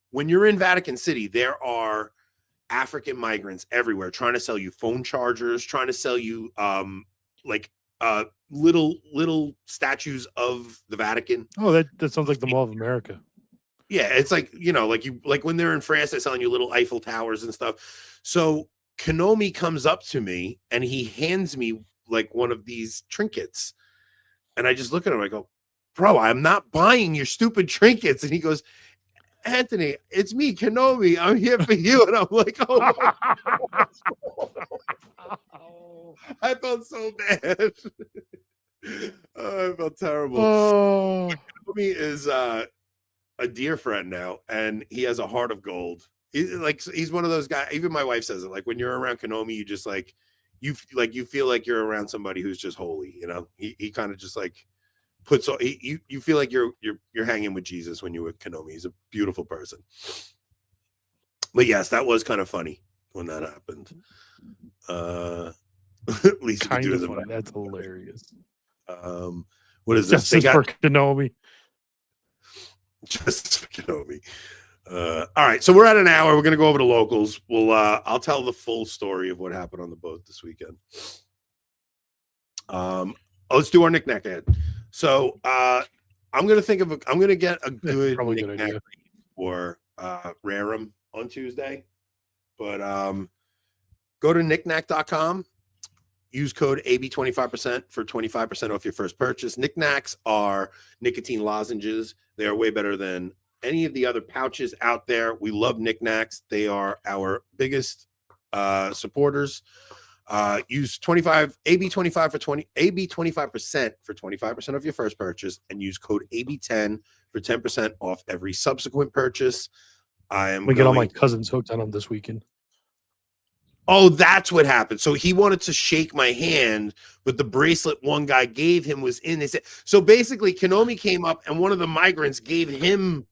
when you're in Vatican City, there are African migrants everywhere trying to sell you phone chargers, trying to sell you little statues of the Vatican. Oh, that sounds like the Mall of America. Yeah, it's like, like when they're in France, they're selling you little Eiffel Towers and stuff. So Konomi comes up to me and he hands me like one of these trinkets. And I just look at him, I go, bro, I'm not buying your stupid trinkets. And he goes, Anthony, it's me, Konomi. I'm here for you. And I'm like, oh my God. I felt so bad. I felt terrible. Oh. Konomi is a dear friend now, and he has a heart of gold. He's one of those guys. Even my wife says it. Like when you're around Konomi, you just you feel like you're around somebody who's just holy. He kind of just like puts all. You feel like you're hanging with Jesus when you're with Konomi. He's a beautiful person. But yes, that was kind of funny when that happened. At least Kind of funny. That's hilarious. What is this? Justice for Konomi. Justice for Konomi. All right, so we're at an hour. We're gonna go over to locals. I'll tell the full story of what happened on the boat this weekend. Let's do our knick-knack ad. So I'm gonna get a good knick-knack for Rarum on Tuesday. But go to knickknack.com. Use code AB25% for 25% off your first purchase. Knickknacks are nicotine lozenges. They are way better than any of the other pouches out there. We love knickknacks. They are our biggest supporters. Use AB25 for AB25% for 25% of your first purchase, and use code AB10 for 10% off every subsequent purchase. Get all my cousins hooked on them this weekend. Oh, that's what happened. So he wanted to shake my hand, but the bracelet one guy gave him was in his. So basically, Konomi came up and one of the migrants gave him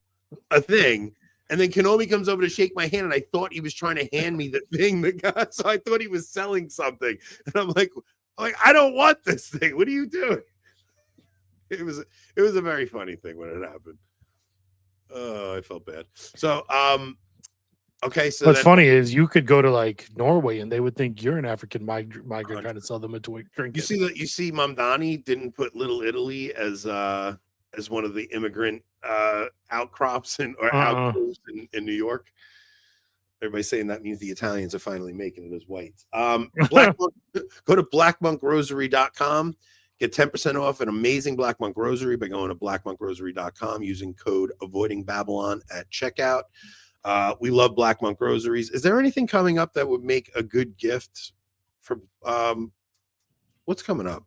a thing. And then Konomi comes over to shake my hand, and I thought he was trying to hand me the thing. So I thought he was selling something. And I'm like, I don't want this thing. What are you doing? It was a very funny thing when it happened. Oh, I felt bad. So, okay, so what's funny is you could go to like Norway and they would think you're an African migrant trying to sell them a drink. You see Mamdani didn't put Little Italy as one of the immigrant outcrops outposts in New York. Everybody's saying that means the Italians are finally making it as whites. Go to blackmonkrosary.com. Get 10% off an amazing Black Monk Rosary by going to blackmonkrosary.com using code AvoidingBabylon at checkout. We love Black Monk Rosaries. Is there anything coming up that would make a good gift for what's coming up?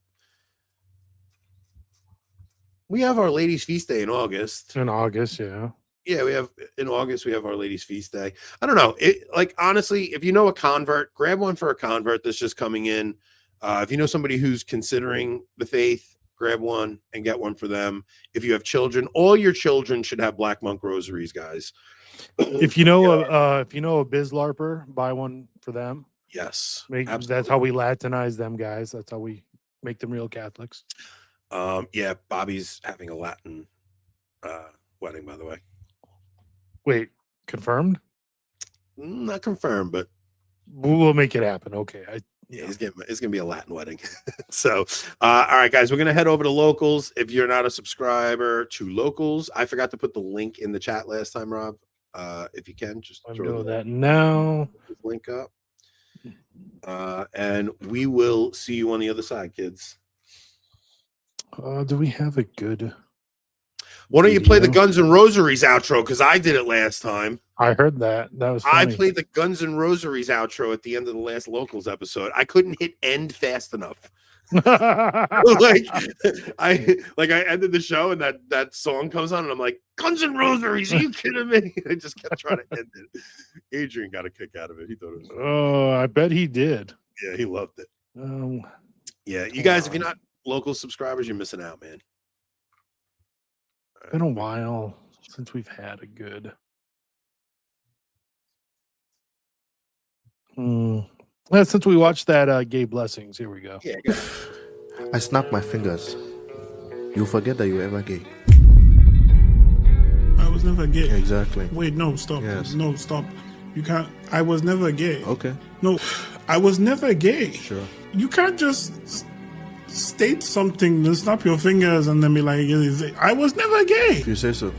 We have Our Lady's Feast Day in August. In August, yeah. Yeah, we have Our Lady's Feast Day. I don't know. Honestly, if you know a convert, grab one for a convert that's just coming in. If you know somebody who's considering the faith, grab one and get one for them. If you have children, all your children should have Black Monk Rosaries, guys. If you know a biz larper, buy one for them. Yes, that's how we Latinize them, guys. That's how we make them real Catholics. Yeah, Bobby's having a Latin wedding, by the way. Wait, confirmed? Not confirmed, but we'll make it happen. Okay. It's gonna be a Latin wedding. So all right, guys, we're gonna head over to locals. If you're not a subscriber to locals, I forgot to put the link in the chat last time, Rob. If you can, just I'm doing that now. Link up. And we will see you on the other side, kids. Do we have a good Why don't you play the Guns N' Rosaries outro? Because I did it last time. I heard that. That was funny. I played the Guns N' Rosaries outro at the end of the last locals episode. I couldn't hit end fast enough. I ended the show and that song comes on and I'm like, Guns N' Rosaries, are you kidding me? I just kept trying to end it. Adrian got a kick out of it. He thought it was funny. Oh, I bet he did. Yeah, he loved it. Yeah, you guys, if you're not local subscribers, you're missing out, man. Been a while since we've had a good well, since we watched that Gay Blessings. Here we go. Yeah, I snap my fingers. You forget that you were ever gay. I was never gay. Exactly. Wait, no, stop. Yes. No, stop. You can't. I was never gay. Okay. No, I was never gay. Sure. You can't just state something and snap your fingers and then be like, I was never gay. If you say so.